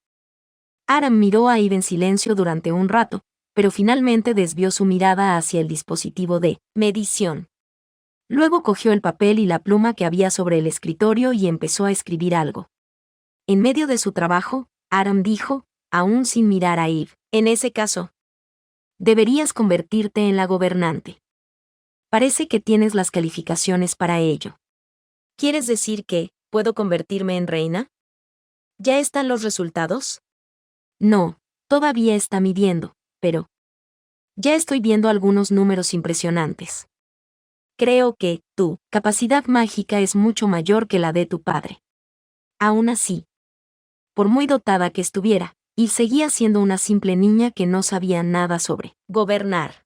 Aram miró a Eve en silencio durante un rato, pero finalmente desvió su mirada hacia el dispositivo de medición. Luego cogió el papel y la pluma que había sobre el escritorio y empezó a escribir algo. En medio de su trabajo, Aram dijo, aún sin mirar a Eve, en ese caso, deberías convertirte en la gobernante. Parece que tienes las calificaciones para ello. ¿Quieres decir que puedo convertirme en reina? ¿Ya están los resultados? No, todavía está midiendo, pero ya estoy viendo algunos números impresionantes. Creo que tu capacidad mágica es mucho mayor que la de tu padre. Aún así, por muy dotada que estuviera, Eve seguía siendo una simple niña que no sabía nada sobre gobernar.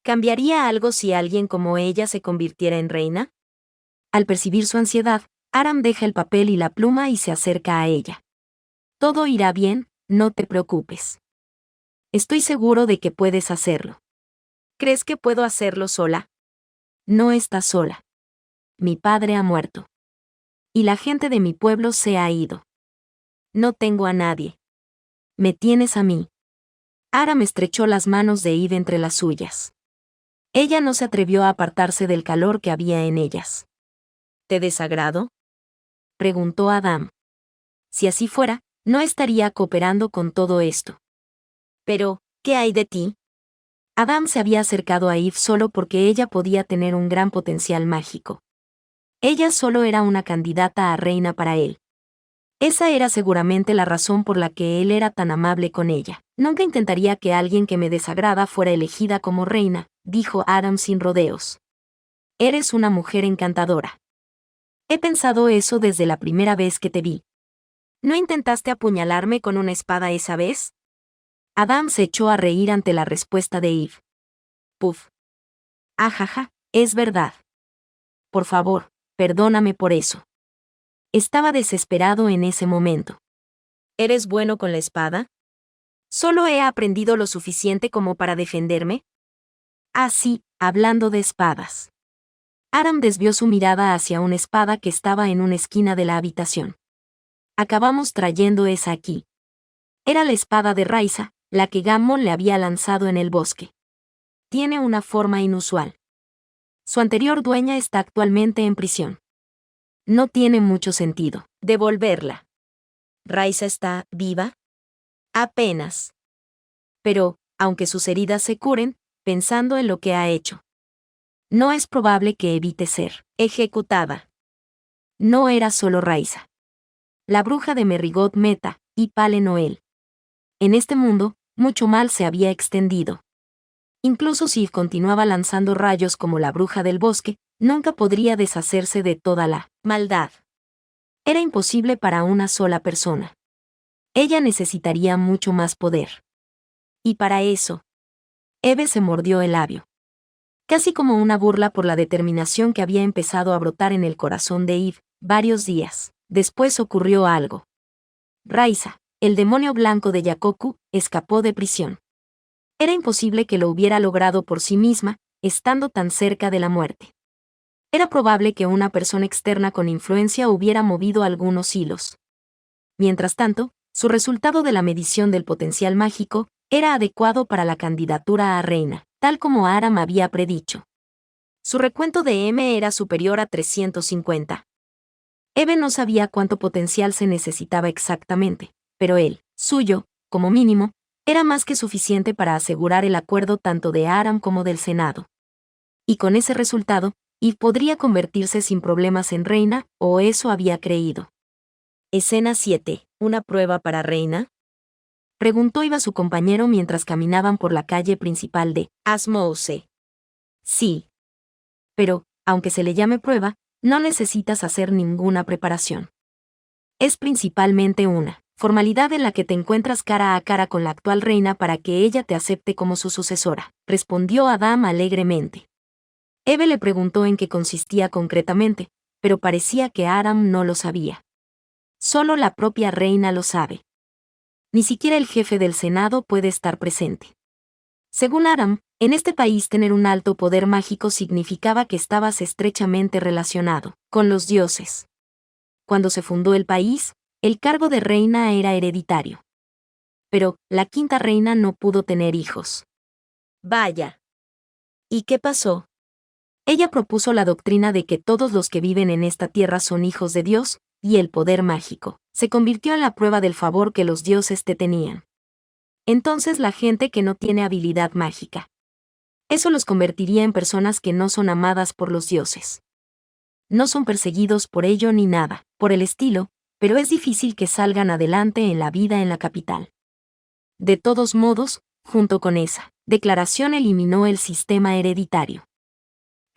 ¿Cambiaría algo si alguien como ella se convirtiera en reina? Al percibir su ansiedad, Aram deja el papel y la pluma y se acerca a ella. Todo irá bien, no te preocupes. Estoy seguro de que puedes hacerlo. ¿Crees que puedo hacerlo sola? No estás sola. Mi padre ha muerto. Y la gente de mi pueblo se ha ido. No tengo a nadie. Me tienes a mí. Aram estrechó las manos de Eve entre las suyas. Ella no se atrevió a apartarse del calor que había en ellas. ¿Te desagrado? Preguntó Adam. Si así fuera, no estaría cooperando con todo esto. Pero, ¿qué hay de ti? Adam se había acercado a Eve solo porque ella podía tener un gran potencial mágico. Ella solo era una candidata a reina para él. Esa era seguramente la razón por la que él era tan amable con ella. Nunca intentaría que alguien que me desagrada fuera elegida como reina, dijo Adam sin rodeos. Eres una mujer encantadora. He pensado eso desde la primera vez que te vi. ¿No intentaste apuñalarme con una espada esa vez? Adam se echó a reír ante la respuesta de Eve. Puf. Ajaja, es verdad. Por favor, perdóname por eso. Estaba desesperado en ese momento. ¿Eres bueno con la espada? ¿Solo he aprendido lo suficiente como para defenderme? Ah, sí, hablando de espadas. Aram desvió su mirada hacia una espada que estaba en una esquina de la habitación. Acabamos trayendo esa aquí. Era la espada de Raisa, la que Gammon le había lanzado en el bosque. Tiene una forma inusual. Su anterior dueña está actualmente en prisión. No tiene mucho sentido devolverla. ¿Raisa está viva? Apenas. Pero, aunque sus heridas se curen, pensando en lo que ha hecho, no es probable que evite ser ejecutada. No era solo Raiza, la bruja de Merrigot Meta, y Pale Noel. En este mundo, mucho mal se había extendido. Incluso si continuaba lanzando rayos como la bruja del bosque, nunca podría deshacerse de toda la maldad. Era imposible para una sola persona. Ella necesitaría mucho más poder. Y para eso, Eve se mordió el labio. Casi como una burla por la determinación que había empezado a brotar en el corazón de Eve. Varios días después ocurrió algo. Raiza, el demonio blanco de Yakoku, escapó de prisión. Era imposible que lo hubiera logrado por sí misma, estando tan cerca de la muerte. Era probable que una persona externa con influencia hubiera movido algunos hilos. Mientras tanto, su resultado de la medición del potencial mágico era adecuado para la candidatura a reina, tal como Aram había predicho. Su recuento de M era superior a 350. Eve no sabía cuánto potencial se necesitaba exactamente, pero el suyo, como mínimo, era más que suficiente para asegurar el acuerdo tanto de Aram como del Senado. Y con ese resultado, Eve podría convertirse sin problemas en reina, o eso había creído. Escena 7. ¿Una prueba para reina? Preguntó Eve a su compañero mientras caminaban por la calle principal de Asmouse. Sí. Pero, aunque se le llame prueba, no necesitas hacer ninguna preparación. Es principalmente una formalidad en la que te encuentras cara a cara con la actual reina para que ella te acepte como su sucesora, respondió Adam alegremente. Eve le preguntó en qué consistía concretamente, pero parecía que Aram no lo sabía. Solo la propia reina lo sabe. Ni siquiera el jefe del Senado puede estar presente. Según Aram, en este país tener un alto poder mágico significaba que estabas estrechamente relacionado con los dioses. Cuando se fundó el país, el cargo de reina era hereditario. Pero la quinta reina no pudo tener hijos. Vaya. ¿Y qué pasó? Ella propuso la doctrina de que todos los que viven en esta tierra son hijos de Dios, y el poder mágico se convirtió en la prueba del favor que los dioses te tenían. Entonces la gente que no tiene habilidad mágica. Eso los convertiría en personas que no son amadas por los dioses. No son perseguidos por ello ni nada, por el estilo, pero es difícil que salgan adelante en la vida en la capital. De todos modos, junto con esa declaración eliminó el sistema hereditario.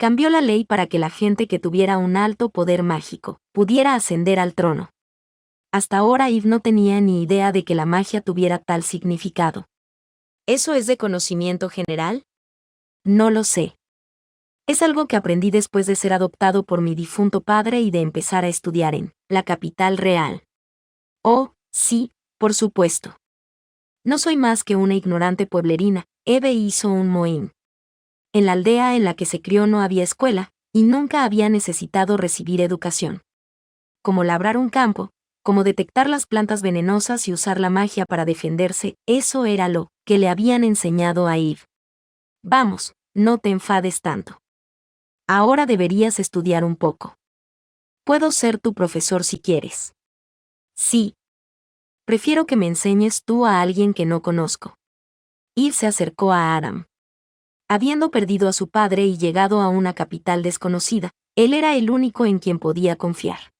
Cambió la ley para que la gente que tuviera un alto poder mágico pudiera ascender al trono. Hasta ahora Eve no tenía ni idea de que la magia tuviera tal significado. ¿Eso es de conocimiento general? No lo sé. Es algo que aprendí después de ser adoptado por mi difunto padre y de empezar a estudiar en la capital real. Oh, sí, por supuesto. No soy más que una ignorante pueblerina. Eve hizo un mohín. En la aldea en la que se crió no había escuela, y nunca había necesitado recibir educación. Como labrar un campo, como detectar las plantas venenosas y usar la magia para defenderse, eso era lo que le habían enseñado a Eve. Vamos, no te enfades tanto. Ahora deberías estudiar un poco. Puedo ser tu profesor si quieres. Sí. Prefiero que me enseñes tú a alguien que no conozco. Eve se acercó a Aram. Habiendo perdido a su padre y llegado a una capital desconocida, él era el único en quien podía confiar.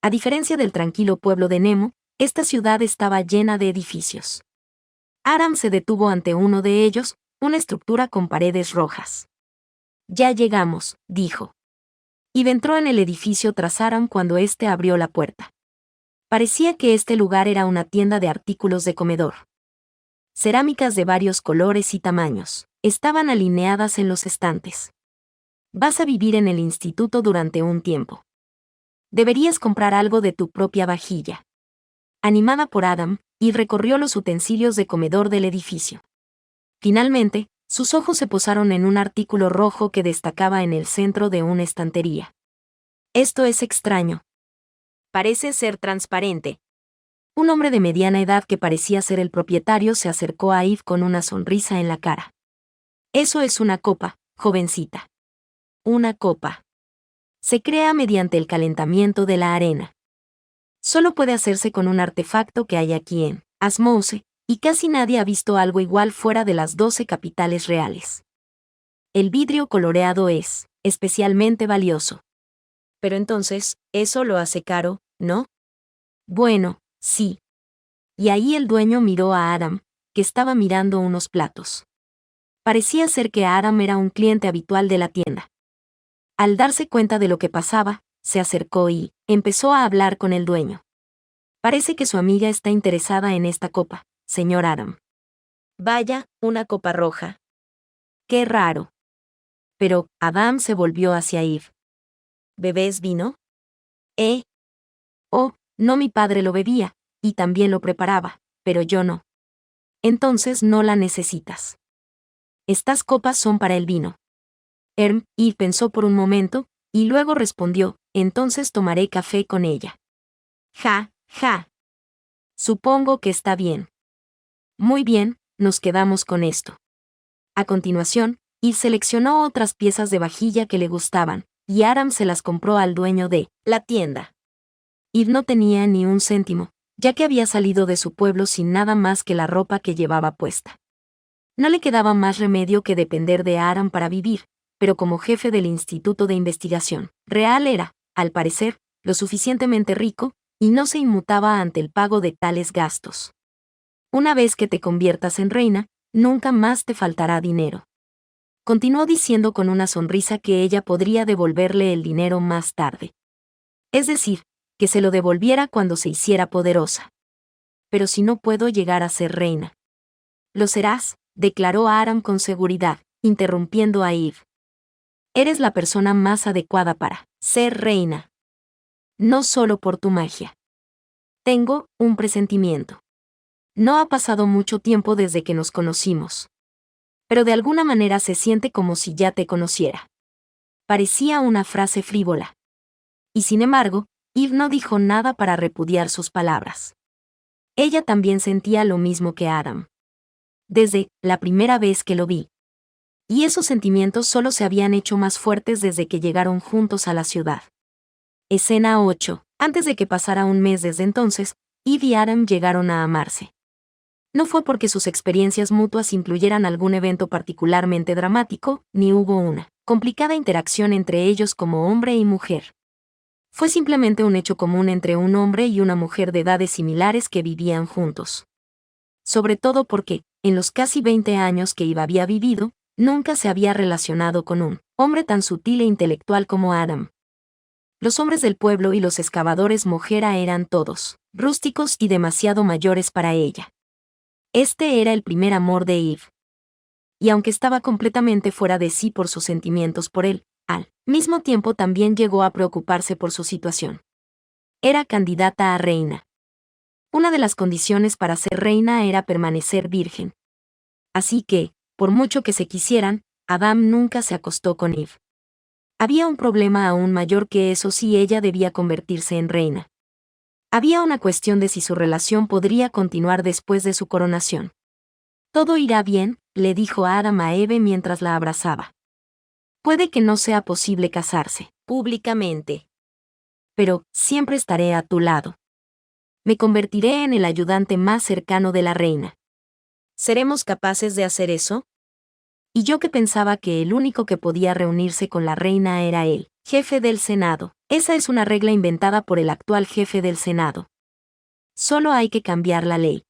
A diferencia del tranquilo pueblo de Nemo, esta ciudad estaba llena de edificios. Aram se detuvo ante uno de ellos, una estructura con paredes rojas. Ya llegamos, dijo. Y entró en el edificio tras Aram cuando éste abrió la puerta. Parecía que este lugar era una tienda de artículos de comedor. Cerámicas de varios colores y tamaños estaban alineadas en los estantes. Vas a vivir en el instituto durante un tiempo. Deberías comprar algo de tu propia vajilla. Animada por Adam, y recorrió los utensilios de comedor del edificio. Finalmente, sus ojos se posaron en un artículo rojo que destacaba en el centro de una estantería. Esto es extraño. Parece ser transparente. Un hombre de mediana edad que parecía ser el propietario se acercó a Eve con una sonrisa en la cara. Eso es una copa, jovencita. Una copa. Se crea mediante el calentamiento de la arena. Solo puede hacerse con un artefacto que hay aquí en Asmouse, Y casi nadie ha visto algo igual fuera de las 12 capitales reales. El vidrio coloreado es especialmente valioso. Pero entonces, eso lo hace caro, ¿no? Bueno, sí. Y ahí el dueño miró a Adam, que estaba mirando unos platos. Parecía ser que Adam era un cliente habitual de la tienda. Al darse cuenta de lo que pasaba, se acercó y empezó a hablar con el dueño. Parece que su amiga está interesada en esta copa, señor Adam. Vaya, una copa roja. Qué raro. Pero Adam se volvió hacia Eve. ¿Bebés vino? Oh, no, mi padre lo bebía, y también lo preparaba, pero yo no. Entonces no la necesitas. Estas copas son para el vino. Eve pensó por un momento, y luego respondió, entonces tomaré café con ella. Ja, ja. Supongo que está bien. Muy bien, nos quedamos con esto. A continuación, Eve seleccionó otras piezas de vajilla que le gustaban, y Adam se las compró al dueño de la tienda. Eve no tenía ni un céntimo, ya que había salido de su pueblo sin nada más que la ropa que llevaba puesta. No le quedaba más remedio que depender de Adam para vivir, pero como jefe del Instituto de Investigación Real era, al parecer, lo suficientemente rico, y no se inmutaba ante el pago de tales gastos. Una vez que te conviertas en reina, nunca más te faltará dinero. Continuó diciendo con una sonrisa que ella podría devolverle el dinero más tarde. Es decir, que se lo devolviera cuando se hiciera poderosa. Pero si no puedo llegar a ser reina. Lo serás, declaró Adam con seguridad, interrumpiendo a Eve. Eres la persona más adecuada para ser reina. No solo por tu magia. Tengo un presentimiento. No ha pasado mucho tiempo desde que nos conocimos. Pero de alguna manera se siente como si ya te conociera. Parecía una frase frívola. Y sin embargo, Eve no dijo nada para repudiar sus palabras. Ella también sentía lo mismo que Adam. Desde la primera vez que lo vi. Y esos sentimientos solo se habían hecho más fuertes desde que llegaron juntos a la ciudad. Escena 8. Antes de que pasara un mes desde entonces, Eve y Adam llegaron a amarse. No fue porque sus experiencias mutuas incluyeran algún evento particularmente dramático, ni hubo una complicada interacción entre ellos como hombre y mujer. Fue simplemente un hecho común entre un hombre y una mujer de edades similares que vivían juntos. Sobre todo porque, en los casi 20 años que Eve había vivido, nunca se había relacionado con un hombre tan sutil e intelectual como Adam. Los hombres del pueblo y los excavadores Mojera eran todos rústicos y demasiado mayores para ella. Este era el primer amor de Eve. Y aunque estaba completamente fuera de sí por sus sentimientos por él, al mismo tiempo también llegó a preocuparse por su situación. Era candidata a reina. Una de las condiciones para ser reina era permanecer virgen. Así que, por mucho que se quisieran, Adam nunca se acostó con Eve. Había un problema aún mayor que eso si ella debía convertirse en reina. Había una cuestión de si su relación podría continuar después de su coronación. Todo irá bien, le dijo Adam a Eve mientras la abrazaba. Puede que no sea posible casarse públicamente. Pero siempre estaré a tu lado. Me convertiré en el ayudante más cercano de la reina. ¿Seremos capaces de hacer eso? Y yo que pensaba que el único que podía reunirse con la reina era él, jefe del Senado. Esa es una regla inventada por el actual jefe del Senado. Solo hay que cambiar la ley.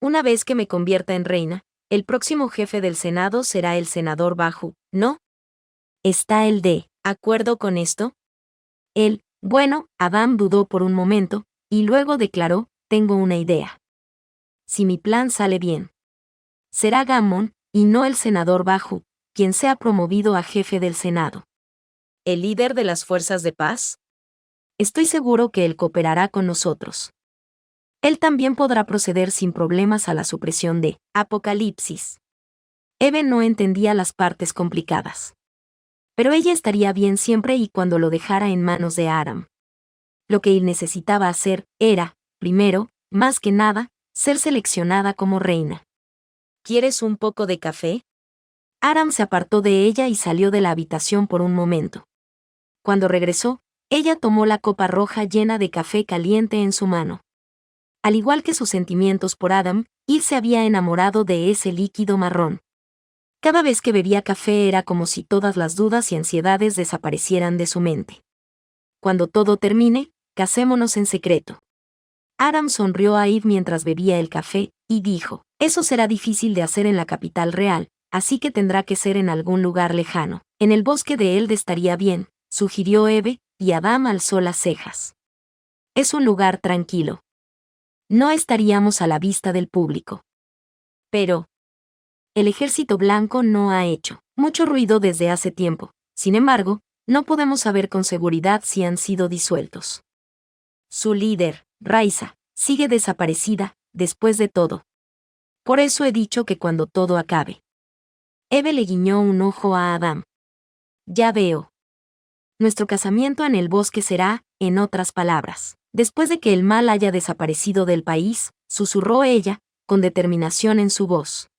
Una vez que me convierta en reina, el próximo jefe del Senado será el senador Bajo, ¿no? ¿Está el de acuerdo con esto? Bueno, Adam dudó por un momento, y luego declaró, tengo una idea. Si mi plan sale bien. Será Gammon, y no el senador Bajo, quien sea promovido a jefe del Senado. ¿El líder de las fuerzas de paz? Estoy seguro que él cooperará con nosotros. Él también podrá proceder sin problemas a la supresión de Apocalipsis. Eve no entendía las partes complicadas. Pero ella estaría bien siempre y cuando lo dejara en manos de Adam. Lo que él necesitaba hacer era, primero, más que nada, ser seleccionada como reina. ¿Quieres un poco de café? Adam se apartó de ella y salió de la habitación por un momento. Cuando regresó, ella tomó la copa roja llena de café caliente en su mano. Al igual que sus sentimientos por Adam, Eve se había enamorado de ese líquido marrón. Cada vez que bebía café era como si todas las dudas y ansiedades desaparecieran de su mente. Cuando todo termine, casémonos en secreto. Adam sonrió a Eve mientras bebía el café, y dijo, eso será difícil de hacer en la capital real, así que tendrá que ser en algún lugar lejano. En el bosque de Eld estaría bien, sugirió Eve, y Adam alzó las cejas. Es un lugar tranquilo. No estaríamos a la vista del público. Pero el ejército blanco no ha hecho mucho ruido desde hace tiempo. Sin embargo, no podemos saber con seguridad si han sido disueltos. Su líder, Raisa, sigue desaparecida, después de todo. Por eso he dicho que cuando todo acabe. Eve le guiñó un ojo a Adam. Ya veo. Nuestro casamiento en el bosque será, en otras palabras, después de que el mal haya desaparecido del país, susurró ella, con determinación en su voz.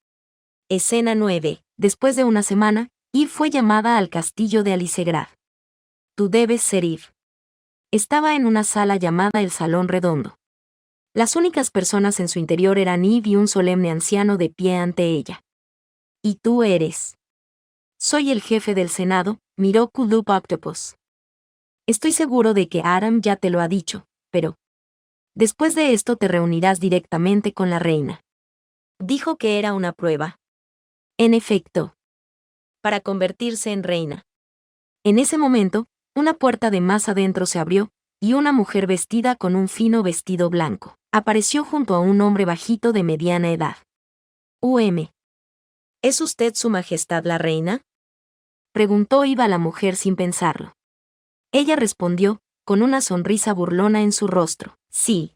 Escena 9. Después de una semana, Eve fue llamada al castillo de Alicegrad. Tú debes ser Eve. Estaba en una sala llamada el Salón Redondo. Las únicas personas en su interior eran Eve y un solemne anciano de pie ante ella. ¿Y tú eres? Soy el jefe del Senado, Miroku Loop Octopus. Estoy seguro de que Adam ya te lo ha dicho, pero después de esto te reunirás directamente con la reina. Dijo que era una prueba. En efecto. Para convertirse en reina. En ese momento, una puerta de más adentro se abrió, y una mujer vestida con un fino vestido blanco apareció junto a un hombre bajito de mediana edad. ¿Es usted su majestad la reina? Preguntó Eve a la mujer sin pensarlo. Ella respondió, con una sonrisa burlona en su rostro, sí.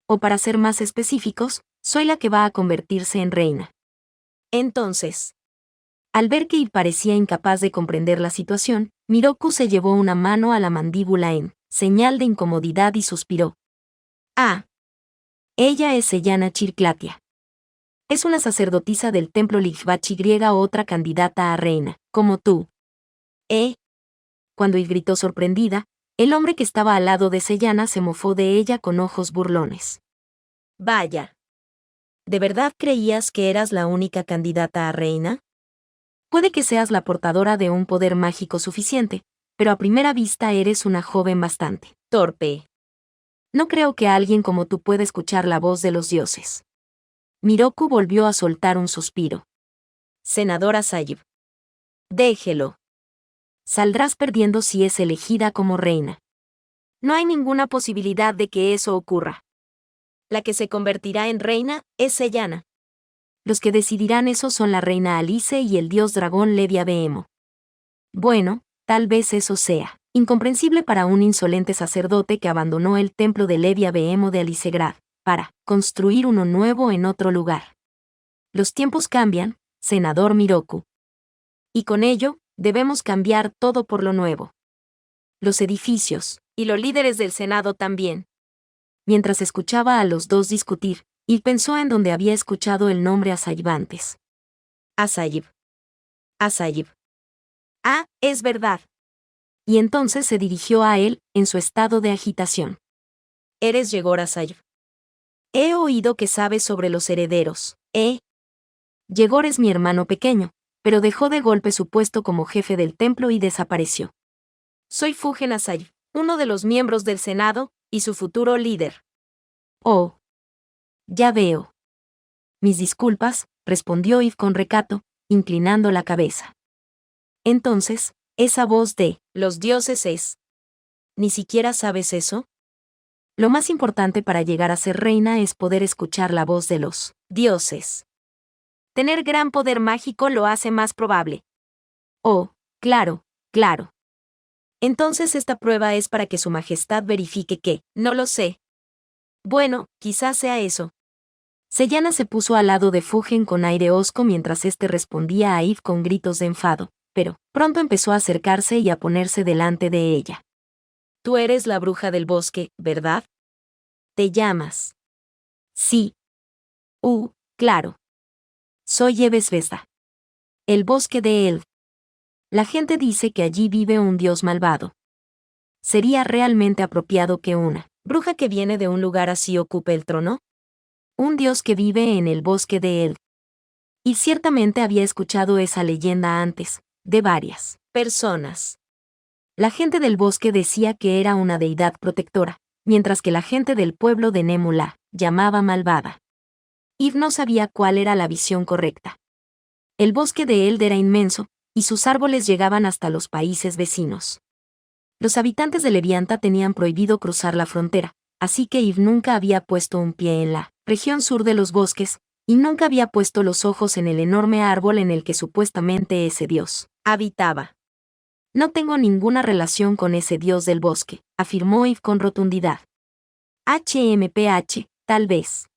O para ser más específicos, soy la que va a convertirse en reina. Entonces, al ver que Eve parecía incapaz de comprender la situación, Miroku se llevó una mano a la mandíbula en señal de incomodidad y suspiró. Ah. Ella es Sellana Chirklatia. Es una sacerdotisa del templo Lichbachi griega o otra candidata a reina, como tú. Cuando Eve gritó sorprendida, el hombre que estaba al lado de Sellana se mofó de ella con ojos burlones. Vaya. ¿De verdad creías que eras la única candidata a reina? Puede que seas la portadora de un poder mágico suficiente, pero a primera vista eres una joven bastante torpe. No creo que alguien como tú pueda escuchar la voz de los dioses. Miroku volvió a soltar un suspiro. Senadora Sayib. Déjelo. Saldrás perdiendo si es elegida como reina. No hay ninguna posibilidad de que eso ocurra. La que se convertirá en reina es Sellana. Los que decidirán eso son la reina Alice y el dios dragón Levia Beemo. Bueno, tal vez eso sea incomprensible para un insolente sacerdote que abandonó el templo de Levia Beemo de Alicegrad, para construir uno nuevo en otro lugar. Los tiempos cambian, senador Miroku. Y con ello, debemos cambiar todo por lo nuevo. Los edificios, y los líderes del Senado también. Mientras escuchaba a los dos discutir, y pensó en donde había escuchado el nombre Asayib antes. Asayib. Asayib. Ah, es verdad. Y entonces se dirigió a él, en su estado de agitación. ¿Eres Yegor Asayib? He oído que sabes sobre los herederos, Yegor es mi hermano pequeño, pero dejó de golpe su puesto como jefe del templo y desapareció. Soy Fugen Asayib, uno de los miembros del Senado, y su futuro líder. Oh. Ya veo. Mis disculpas, respondió Eve con recato, inclinando la cabeza. Entonces, esa voz de los dioses es. ¿Ni siquiera sabes eso? Lo más importante para llegar a ser reina es poder escuchar la voz de los dioses. Tener gran poder mágico lo hace más probable. Oh, claro, claro. Entonces esta prueba es para que su majestad verifique que, no lo sé. Bueno, quizás sea eso. Sellana se puso al lado de Fugen con aire hosco mientras éste respondía a Eve con gritos de enfado, pero pronto empezó a acercarse y a ponerse delante de ella. Tú eres la bruja del bosque, ¿verdad? ¿Te llamas? Sí. Claro. Soy Eve Svesta. El bosque de Eld. La gente dice que allí vive un dios malvado. ¿Sería realmente apropiado que una bruja que viene de un lugar así ocupe el trono? Un dios que vive en el bosque de Eld. Y ciertamente había escuchado esa leyenda antes, de varias personas. La gente del bosque decía que era una deidad protectora, mientras que la gente del pueblo de Nemu la llamaba malvada. Eve no sabía cuál era la visión correcta. El bosque de Eld era inmenso, y sus árboles llegaban hasta los países vecinos. Los habitantes de Levianta tenían prohibido cruzar la frontera, así que Eve nunca había puesto un pie en la región sur de los bosques, y nunca había puesto los ojos en el enorme árbol en el que supuestamente ese dios habitaba. No tengo ninguna relación con ese dios del bosque, afirmó Eve con rotundidad. HMPH, tal vez.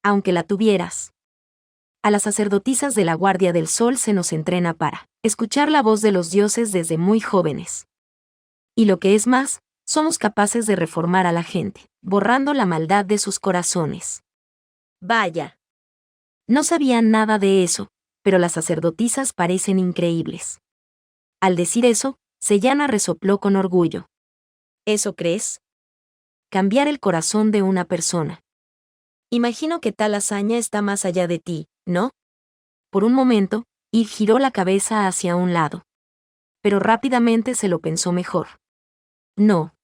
Aunque la tuvieras. A las sacerdotisas de la Guardia del Sol se nos entrena para escuchar la voz de los dioses desde muy jóvenes. Y lo que es más, somos capaces de reformar a la gente, borrando la maldad de sus corazones. Vaya. No sabían nada de eso, pero las sacerdotisas parecen increíbles. Al decir eso, Sellana resopló con orgullo. ¿Eso crees? Cambiar el corazón de una persona. Imagino que tal hazaña está más allá de ti, ¿no? Por un momento, Eve giró la cabeza hacia un lado. Pero rápidamente se lo pensó mejor. No.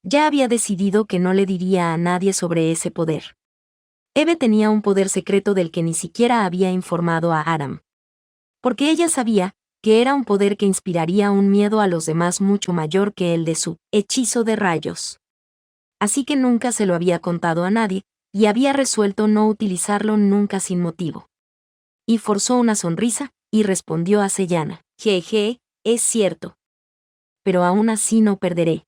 Ya había decidido que no le diría a nadie sobre ese poder. Eve tenía un poder secreto del que ni siquiera había informado a Aram. Porque ella sabía que era un poder que inspiraría un miedo a los demás mucho mayor que el de su hechizo de rayos. Así que nunca se lo había contado a nadie, y había resuelto no utilizarlo nunca sin motivo. Y forzó una sonrisa, y respondió a Sellana: jeje, es cierto. Pero aún así no perderé.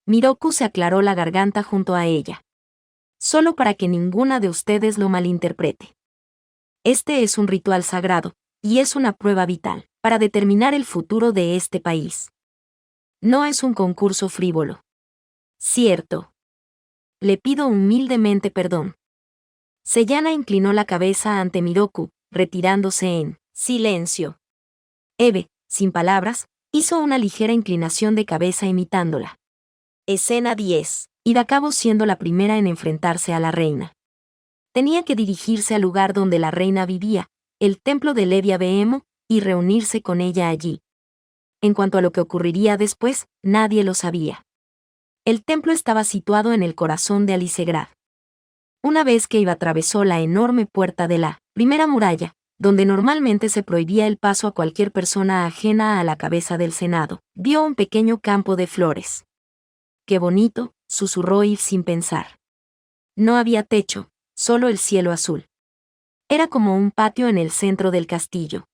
Miroku se aclaró la garganta junto a ella. Solo para que ninguna de ustedes lo malinterprete. Este es un ritual sagrado, y es una prueba vital, para determinar el futuro de este país. No es un concurso frívolo. Cierto. Le pido humildemente perdón. Sellana inclinó la cabeza ante Miroku, retirándose en silencio. Eve, sin palabras, hizo una ligera inclinación de cabeza imitándola. Escena 10. Y acabó siendo la primera en enfrentarse a la reina. Tenía que dirigirse al lugar donde la reina vivía, el templo de Levia Beemo, y reunirse con ella allí. En cuanto a lo que ocurriría después, nadie lo sabía. El templo estaba situado en el corazón de Alicegrad. Una vez que Eve atravesó la enorme puerta de la primera muralla, donde normalmente se prohibía el paso a cualquier persona ajena a la cabeza del Senado, vio un pequeño campo de flores. ¡Qué bonito!, susurró Eve sin pensar. No había techo, solo el cielo azul. Era como un patio en el centro del castillo.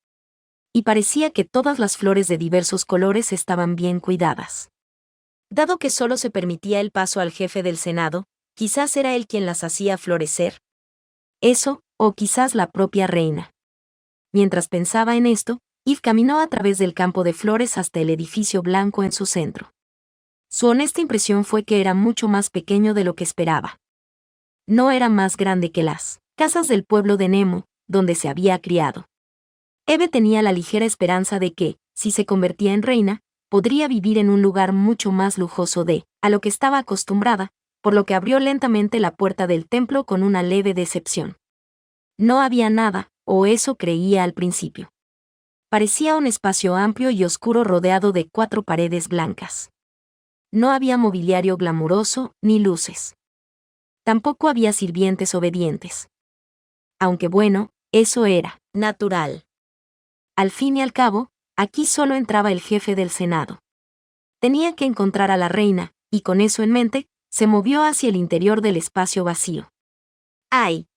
Y parecía que todas las flores de diversos colores estaban bien cuidadas. Dado que solo se permitía el paso al jefe del Senado, quizás era él quien las hacía florecer. Eso, o quizás la propia reina. Mientras pensaba en esto, Eve caminó a través del campo de flores hasta el edificio blanco en su centro. Su honesta impresión fue que era mucho más pequeño de lo que esperaba. No era más grande que las casas del pueblo de Nemu, donde se había criado. Eve tenía la ligera esperanza de que, si se convertía en reina, podría vivir en un lugar mucho más lujoso a lo que estaba acostumbrada, por lo que abrió lentamente la puerta del templo con una leve decepción. No había nada, o eso creía al principio. Parecía un espacio amplio y oscuro rodeado de 4 paredes blancas. No había mobiliario glamuroso, ni luces. Tampoco había sirvientes obedientes. Aunque bueno, eso era natural. Al fin y al cabo, aquí solo entraba el jefe del Senado. Tenía que encontrar a la reina, y con eso en mente, se movió hacia el interior del espacio vacío. ¡Ay!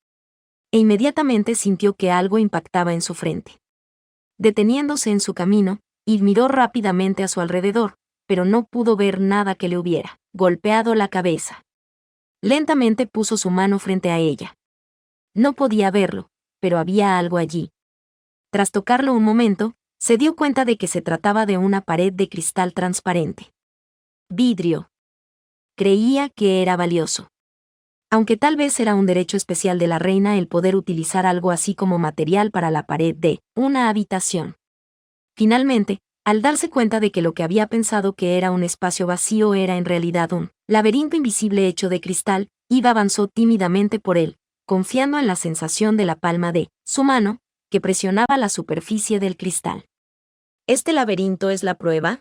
E inmediatamente sintió que algo impactaba en su frente. Deteniéndose en su camino, Eve miró rápidamente a su alrededor, pero no pudo ver nada que le hubiera golpeado la cabeza. Lentamente puso su mano frente a ella. No podía verlo, pero había algo allí. Tras tocarlo un momento, se dio cuenta de que se trataba de una pared de cristal transparente. Vidrio. Creía que era valioso. Aunque tal vez era un derecho especial de la reina el poder utilizar algo así como material para la pared de una habitación. Finalmente, al darse cuenta de que lo que había pensado que era un espacio vacío era en realidad un laberinto invisible hecho de cristal, Eve avanzó tímidamente por él, confiando en la sensación de la palma de su mano, que presionaba la superficie del cristal. ¿Este laberinto es la prueba?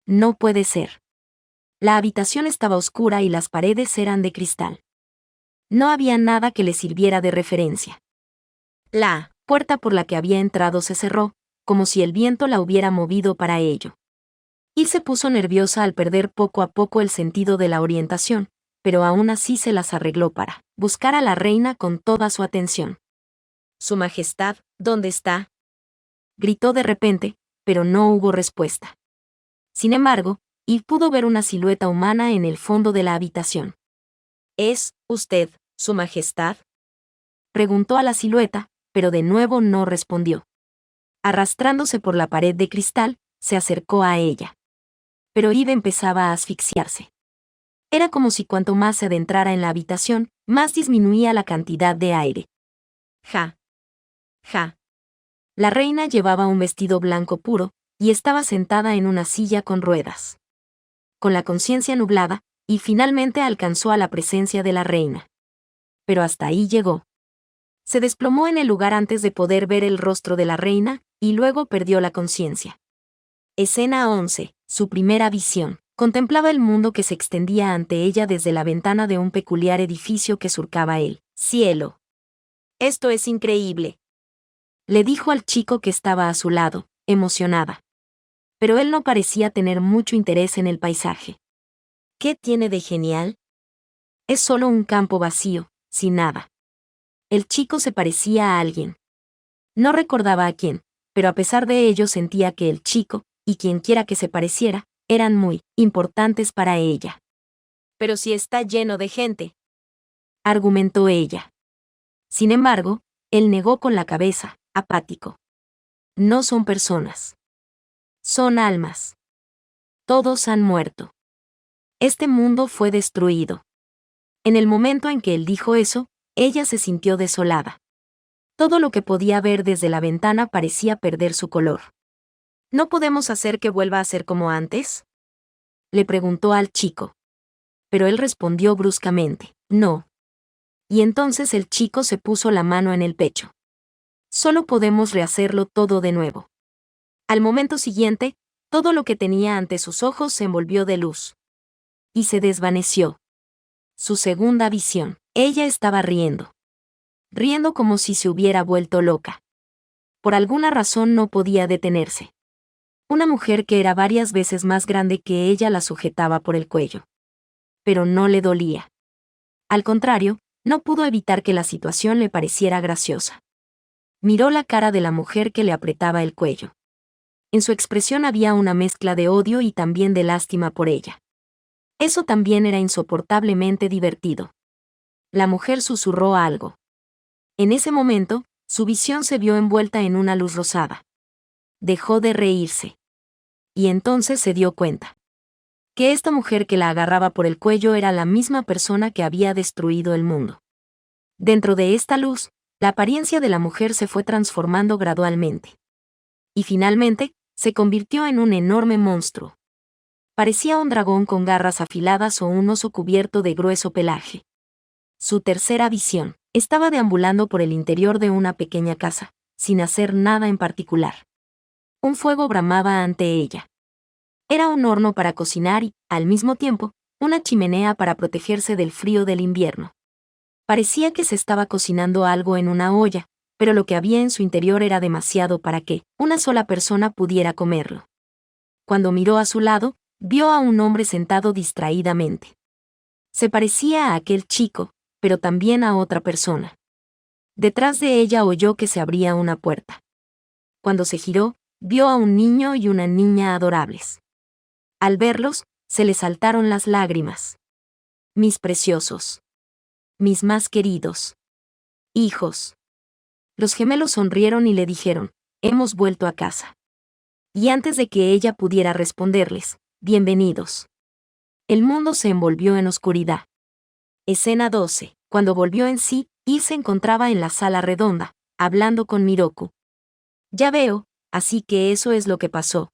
No puede ser. La habitación estaba oscura y las paredes eran de cristal. No había nada que le sirviera de referencia. La puerta por la que había entrado se cerró, como si el viento la hubiera movido para ello. Y se puso nerviosa al perder poco a poco el sentido de la orientación, pero aún así se las arregló para buscar a la reina con toda su atención. «Su Majestad, ¿dónde está?», gritó de repente, pero no hubo respuesta. Sin embargo, Eve pudo ver una silueta humana en el fondo de la habitación. «¿Es usted, Su Majestad?», preguntó a la silueta, pero de nuevo no respondió. Arrastrándose por la pared de cristal, se acercó a ella. Pero Eve empezaba a asfixiarse. Era como si cuanto más se adentrara en la habitación, más disminuía la cantidad de aire. Ja. Ja. La reina llevaba un vestido blanco puro, y estaba sentada en una silla con ruedas. Con la conciencia nublada, y finalmente alcanzó a la presencia de la reina. Pero hasta ahí llegó. Se desplomó en el lugar antes de poder ver el rostro de la reina, y luego perdió la conciencia. Escena 11. Su primera visión. Contemplaba el mundo que se extendía ante ella desde la ventana de un peculiar edificio que surcaba el cielo. «Esto es increíble», le dijo al chico que estaba a su lado, emocionada. Pero él no parecía tener mucho interés en el paisaje. «¿Qué tiene de genial?». «Es solo un campo vacío, sin nada». El chico se parecía a alguien. No recordaba a quién, pero a pesar de ello sentía que el chico, y quienquiera que se pareciera, eran muy importantes para ella. «Pero si está lleno de gente», argumentó ella. Sin embargo, él negó con la cabeza, apático. «No son personas. Son almas. Todos han muerto. Este mundo fue destruido». En el momento en que él dijo eso, ella se sintió desolada. Todo lo que podía ver desde la ventana parecía perder su color. «¿No podemos hacer que vuelva a ser como antes?», le preguntó al chico. Pero él respondió bruscamente, «No». Y entonces el chico se puso la mano en el pecho. «Solo podemos rehacerlo todo de nuevo». Al momento siguiente, todo lo que tenía ante sus ojos se envolvió de luz. Y se desvaneció. Su segunda visión. Ella estaba riendo. Riendo como si se hubiera vuelto loca. Por alguna razón no podía detenerse. Una mujer que era varias veces más grande que ella la sujetaba por el cuello. Pero no le dolía. Al contrario, no pudo evitar que la situación le pareciera graciosa. Miró la cara de la mujer que le apretaba el cuello. En su expresión había una mezcla de odio y también de lástima por ella. Eso también era insoportablemente divertido. La mujer susurró algo. En ese momento, su visión se vio envuelta en una luz rosada. Dejó de reírse. Y entonces se dio cuenta que esta mujer que la agarraba por el cuello era la misma persona que había destruido el mundo. Dentro de esta luz, la apariencia de la mujer se fue transformando gradualmente. Y finalmente, se convirtió en un enorme monstruo. Parecía un dragón con garras afiladas o un oso cubierto de grueso pelaje. Su tercera visión. Estaba deambulando por el interior de una pequeña casa, sin hacer nada en particular. Un fuego bramaba ante ella. Era un horno para cocinar y, al mismo tiempo, una chimenea para protegerse del frío del invierno. Parecía que se estaba cocinando algo en una olla, pero lo que había en su interior era demasiado para que una sola persona pudiera comerlo. Cuando miró a su lado, vio a un hombre sentado distraídamente. Se parecía a aquel chico, pero también a otra persona. Detrás de ella oyó que se abría una puerta. Cuando se giró, vio a un niño y una niña adorables. Al verlos, se le saltaron las lágrimas. «Mis preciosos. Mis más queridos. Hijos». Los gemelos sonrieron y le dijeron, «Hemos vuelto a casa». Y antes de que ella pudiera responderles, «Bienvenidos». El mundo se envolvió en oscuridad. Escena 12. Cuando volvió en sí, Eve se encontraba en la sala redonda, hablando con Miroku. «Ya veo, así que eso es lo que pasó».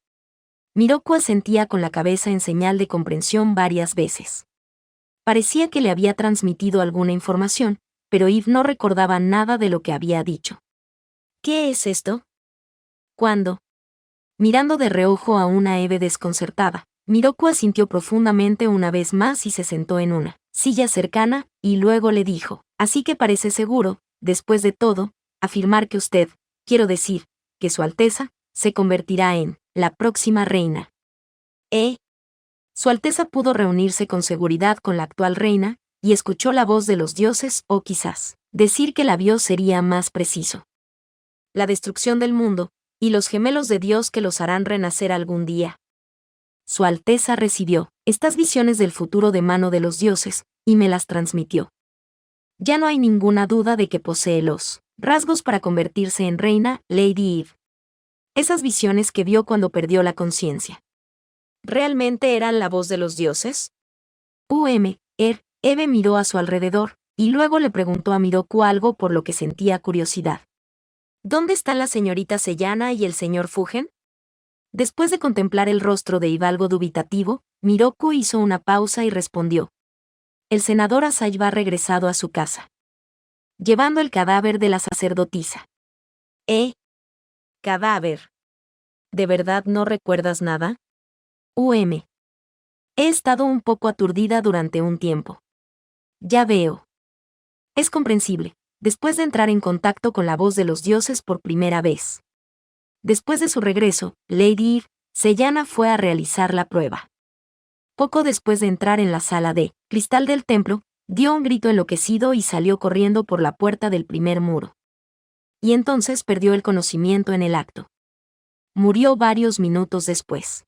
Miroku asentía con la cabeza en señal de comprensión varias veces. Parecía que le había transmitido alguna información, pero Eve no recordaba nada de lo que había dicho. ¿Qué es esto? ¿Cuándo? Mirando de reojo a una Eve desconcertada, Miroku asintió profundamente una vez más y se sentó en una silla cercana, y luego le dijo, así que parece seguro, después de todo, afirmar que usted, quiero decir, que Su Alteza, se convertirá en la próxima reina. Su Alteza pudo reunirse con seguridad con la actual reina, y escuchó la voz de los dioses, o quizás, decir que la vio sería más preciso. La destrucción del mundo, y los gemelos de Dios que los harán renacer algún día. Su Alteza recibió estas visiones del futuro de mano de los dioses, y me las transmitió. Ya no hay ninguna duda de que posee los rasgos para convertirse en reina, Lady Eve. Esas visiones que vio cuando perdió la conciencia. ¿Realmente eran la voz de los dioses? Eve miró a su alrededor, y luego le preguntó a Miroku algo por lo que sentía curiosidad. ¿Dónde están la señorita Sellana y el señor Fugen? Después de contemplar el rostro de Eve algo dubitativo, Miroku hizo una pausa y respondió. El senador Asai ha regresado a su casa, llevando el cadáver de la sacerdotisa. ¿Cadáver? ¿De verdad no recuerdas nada? He estado un poco aturdida durante un tiempo. Ya veo. Es comprensible, después de entrar en contacto con la voz de los dioses por primera vez. Después de su regreso, Lady Eve, Sellana fue a realizar la prueba. Poco después de entrar en la sala de cristal del templo, dio un grito enloquecido y salió corriendo por la puerta del primer muro. Y entonces perdió el conocimiento en el acto. Murió varios minutos después.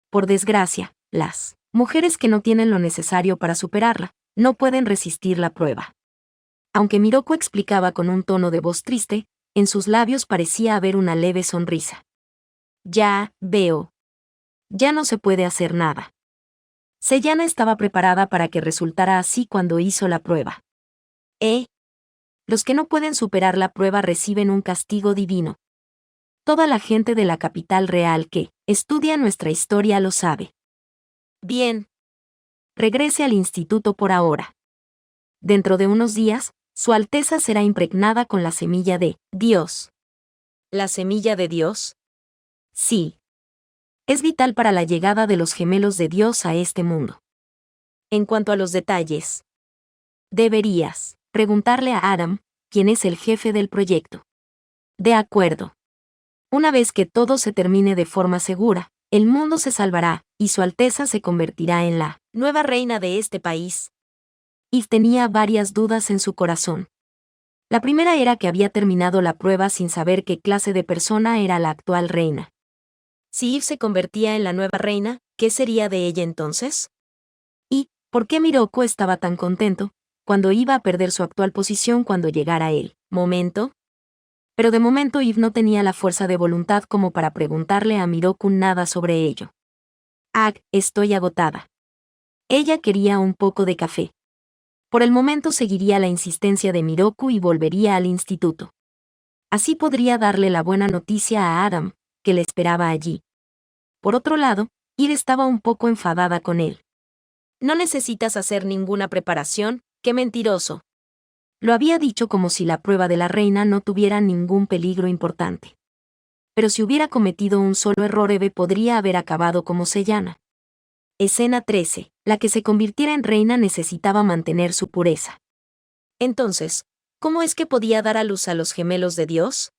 Por desgracia, las mujeres que no tienen lo necesario para superarla, no pueden resistir la prueba. Aunque Miroku explicaba con un tono de voz triste, en sus labios parecía haber una leve sonrisa. Ya veo. Ya no se puede hacer nada. Sellana estaba preparada para que resultara así cuando hizo la prueba. Los que no pueden superar la prueba reciben un castigo divino. Toda la gente de la capital real que estudia nuestra historia lo sabe. Bien. Regrese al instituto por ahora. Dentro de unos días, Su Alteza será impregnada con la semilla de Dios. ¿La semilla de Dios? Sí. Es vital para la llegada de los gemelos de Dios a este mundo. En cuanto a los detalles, deberías preguntarle a Adam, quien es el jefe del proyecto. De acuerdo. Una vez que todo se termine de forma segura, el mundo se salvará, y Su Alteza se convertirá en la nueva reina de este país. Eve tenía varias dudas en su corazón. La primera era que había terminado la prueba sin saber qué clase de persona era la actual reina. Si Eve se convertía en la nueva reina, ¿qué sería de ella entonces? ¿Y por qué Miroku estaba tan contento cuando iba a perder su actual posición cuando llegara el momento? Pero de momento Eve no tenía la fuerza de voluntad como para preguntarle a Miroku nada sobre ello. Estoy agotada. Ella quería un poco de café. Por el momento seguiría la insistencia de Miroku y volvería al instituto. Así podría darle la buena noticia a Adam, que le esperaba allí. Por otro lado, Eve estaba un poco enfadada con él. No necesitas hacer ninguna preparación, qué mentiroso. Lo había dicho como si la prueba de la reina no tuviera ningún peligro importante. Pero si hubiera cometido un solo error, Eve podría haber acabado como Sellana. Escena 13. La que se convirtiera en reina necesitaba mantener su pureza. Entonces, ¿cómo es que podía dar a luz a los gemelos de Dios?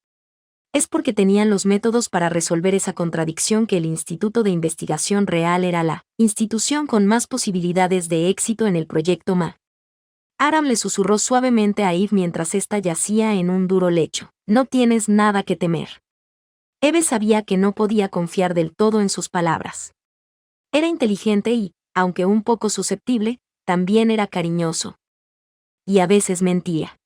Es porque tenían los métodos para resolver esa contradicción que el Instituto de Investigación Real era la institución con más posibilidades de éxito en el proyecto Ma. Aram le susurró suavemente a Eve mientras ésta yacía en un duro lecho. No tienes nada que temer. Eve sabía que no podía confiar del todo en sus palabras. Era inteligente y, aunque un poco susceptible, también era cariñoso. Y a veces mentía.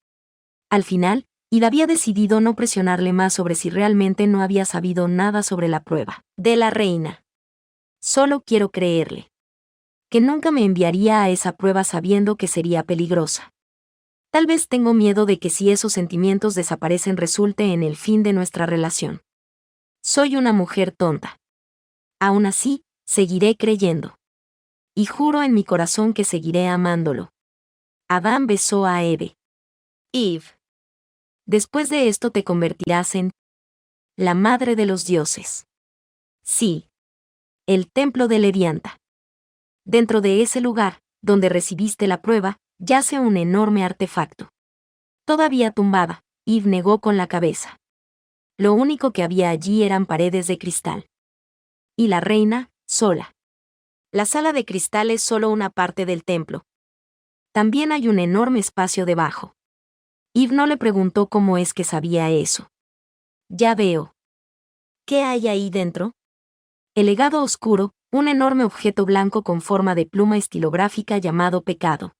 Al final, Eve había decidido no presionarle más sobre si realmente no había sabido nada sobre la prueba de la reina. Solo quiero creerle. Que nunca me enviaría a esa prueba sabiendo que sería peligrosa. Tal vez tengo miedo de que si esos sentimientos desaparecen resulte en el fin de nuestra relación. Soy una mujer tonta. Aún así, seguiré creyendo. Y juro en mi corazón que seguiré amándolo. Adán besó a Eve. Eve. Después de esto te convertirás en la madre de los dioses. Sí. El templo de Levianta. Dentro de ese lugar, donde recibiste la prueba, yace un enorme artefacto. Todavía tumbada, Eve negó con la cabeza. Lo único que había allí eran paredes de cristal. Y la reina, sola. La sala de cristal es solo una parte del templo. También hay un enorme espacio debajo. Eve no le preguntó cómo es que sabía eso. Ya veo. ¿Qué hay ahí dentro? El legado oscuro, un enorme objeto blanco con forma de pluma estilográfica llamado Pecado.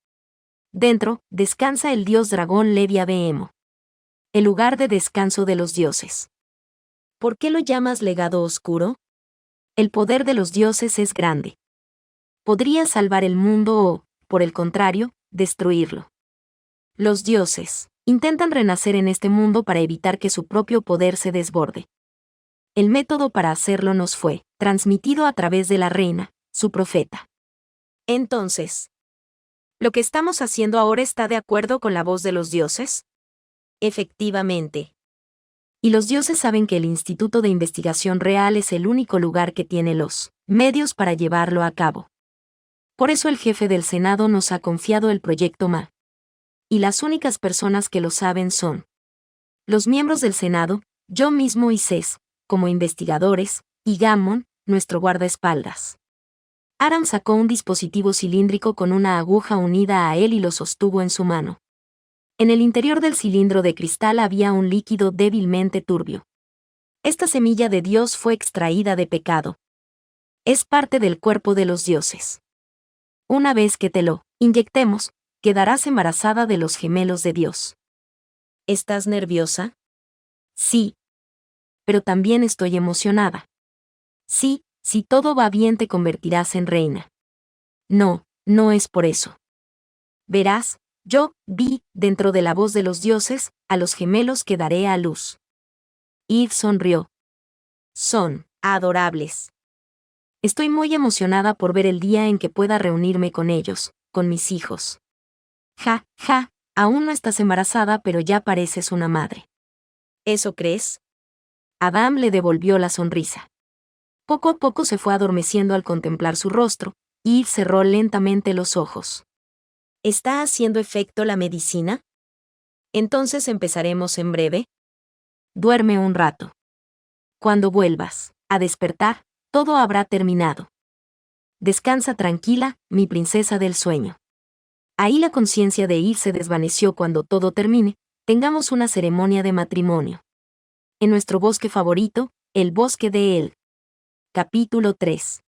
Dentro, descansa el dios dragón Ledia Beemo. El lugar de descanso de los dioses. ¿Por qué lo llamas legado oscuro? El poder de los dioses es grande. Podría salvar el mundo o, por el contrario, destruirlo. Los dioses intentan renacer en este mundo para evitar que su propio poder se desborde. El método para hacerlo nos fue transmitido a través de la reina, su profeta. Entonces, ¿lo que estamos haciendo ahora está de acuerdo con la voz de los dioses? Efectivamente. Y los dioses saben que el Instituto de Investigación Real es el único lugar que tiene los medios para llevarlo a cabo. Por eso el jefe del Senado nos ha confiado el proyecto MA. Y las únicas personas que lo saben son los miembros del Senado, yo mismo y Cés, como investigadores, y Gammon, nuestro guardaespaldas. Aram sacó un dispositivo cilíndrico con una aguja unida a él y lo sostuvo en su mano. En el interior del cilindro de cristal había un líquido débilmente turbio. Esta semilla de Dios fue extraída de Pecado. Es parte del cuerpo de los dioses. Una vez que te lo inyectemos, quedarás embarazada de los gemelos de Dios. ¿Estás nerviosa? Sí. Pero también estoy emocionada. Sí, si todo va bien te convertirás en reina. No, no es por eso. Verás, yo vi, dentro de la voz de los dioses, a los gemelos que daré a luz. Eve sonrió. Son adorables. Estoy muy emocionada por ver el día en que pueda reunirme con ellos, con mis hijos. Ja, ja, aún no estás embarazada pero ya pareces una madre. ¿Eso crees? Adam le devolvió la sonrisa. Poco a poco se fue adormeciendo al contemplar su rostro, y Eve cerró lentamente los ojos. ¿Está haciendo efecto la medicina? Entonces empezaremos en breve. Duerme un rato. Cuando vuelvas a despertar, todo habrá terminado. Descansa tranquila, mi princesa del sueño. Ahí la conciencia de Eve se desvaneció. Cuando todo termine, tengamos una ceremonia de matrimonio. En nuestro bosque favorito, el bosque de El. Capítulo 3.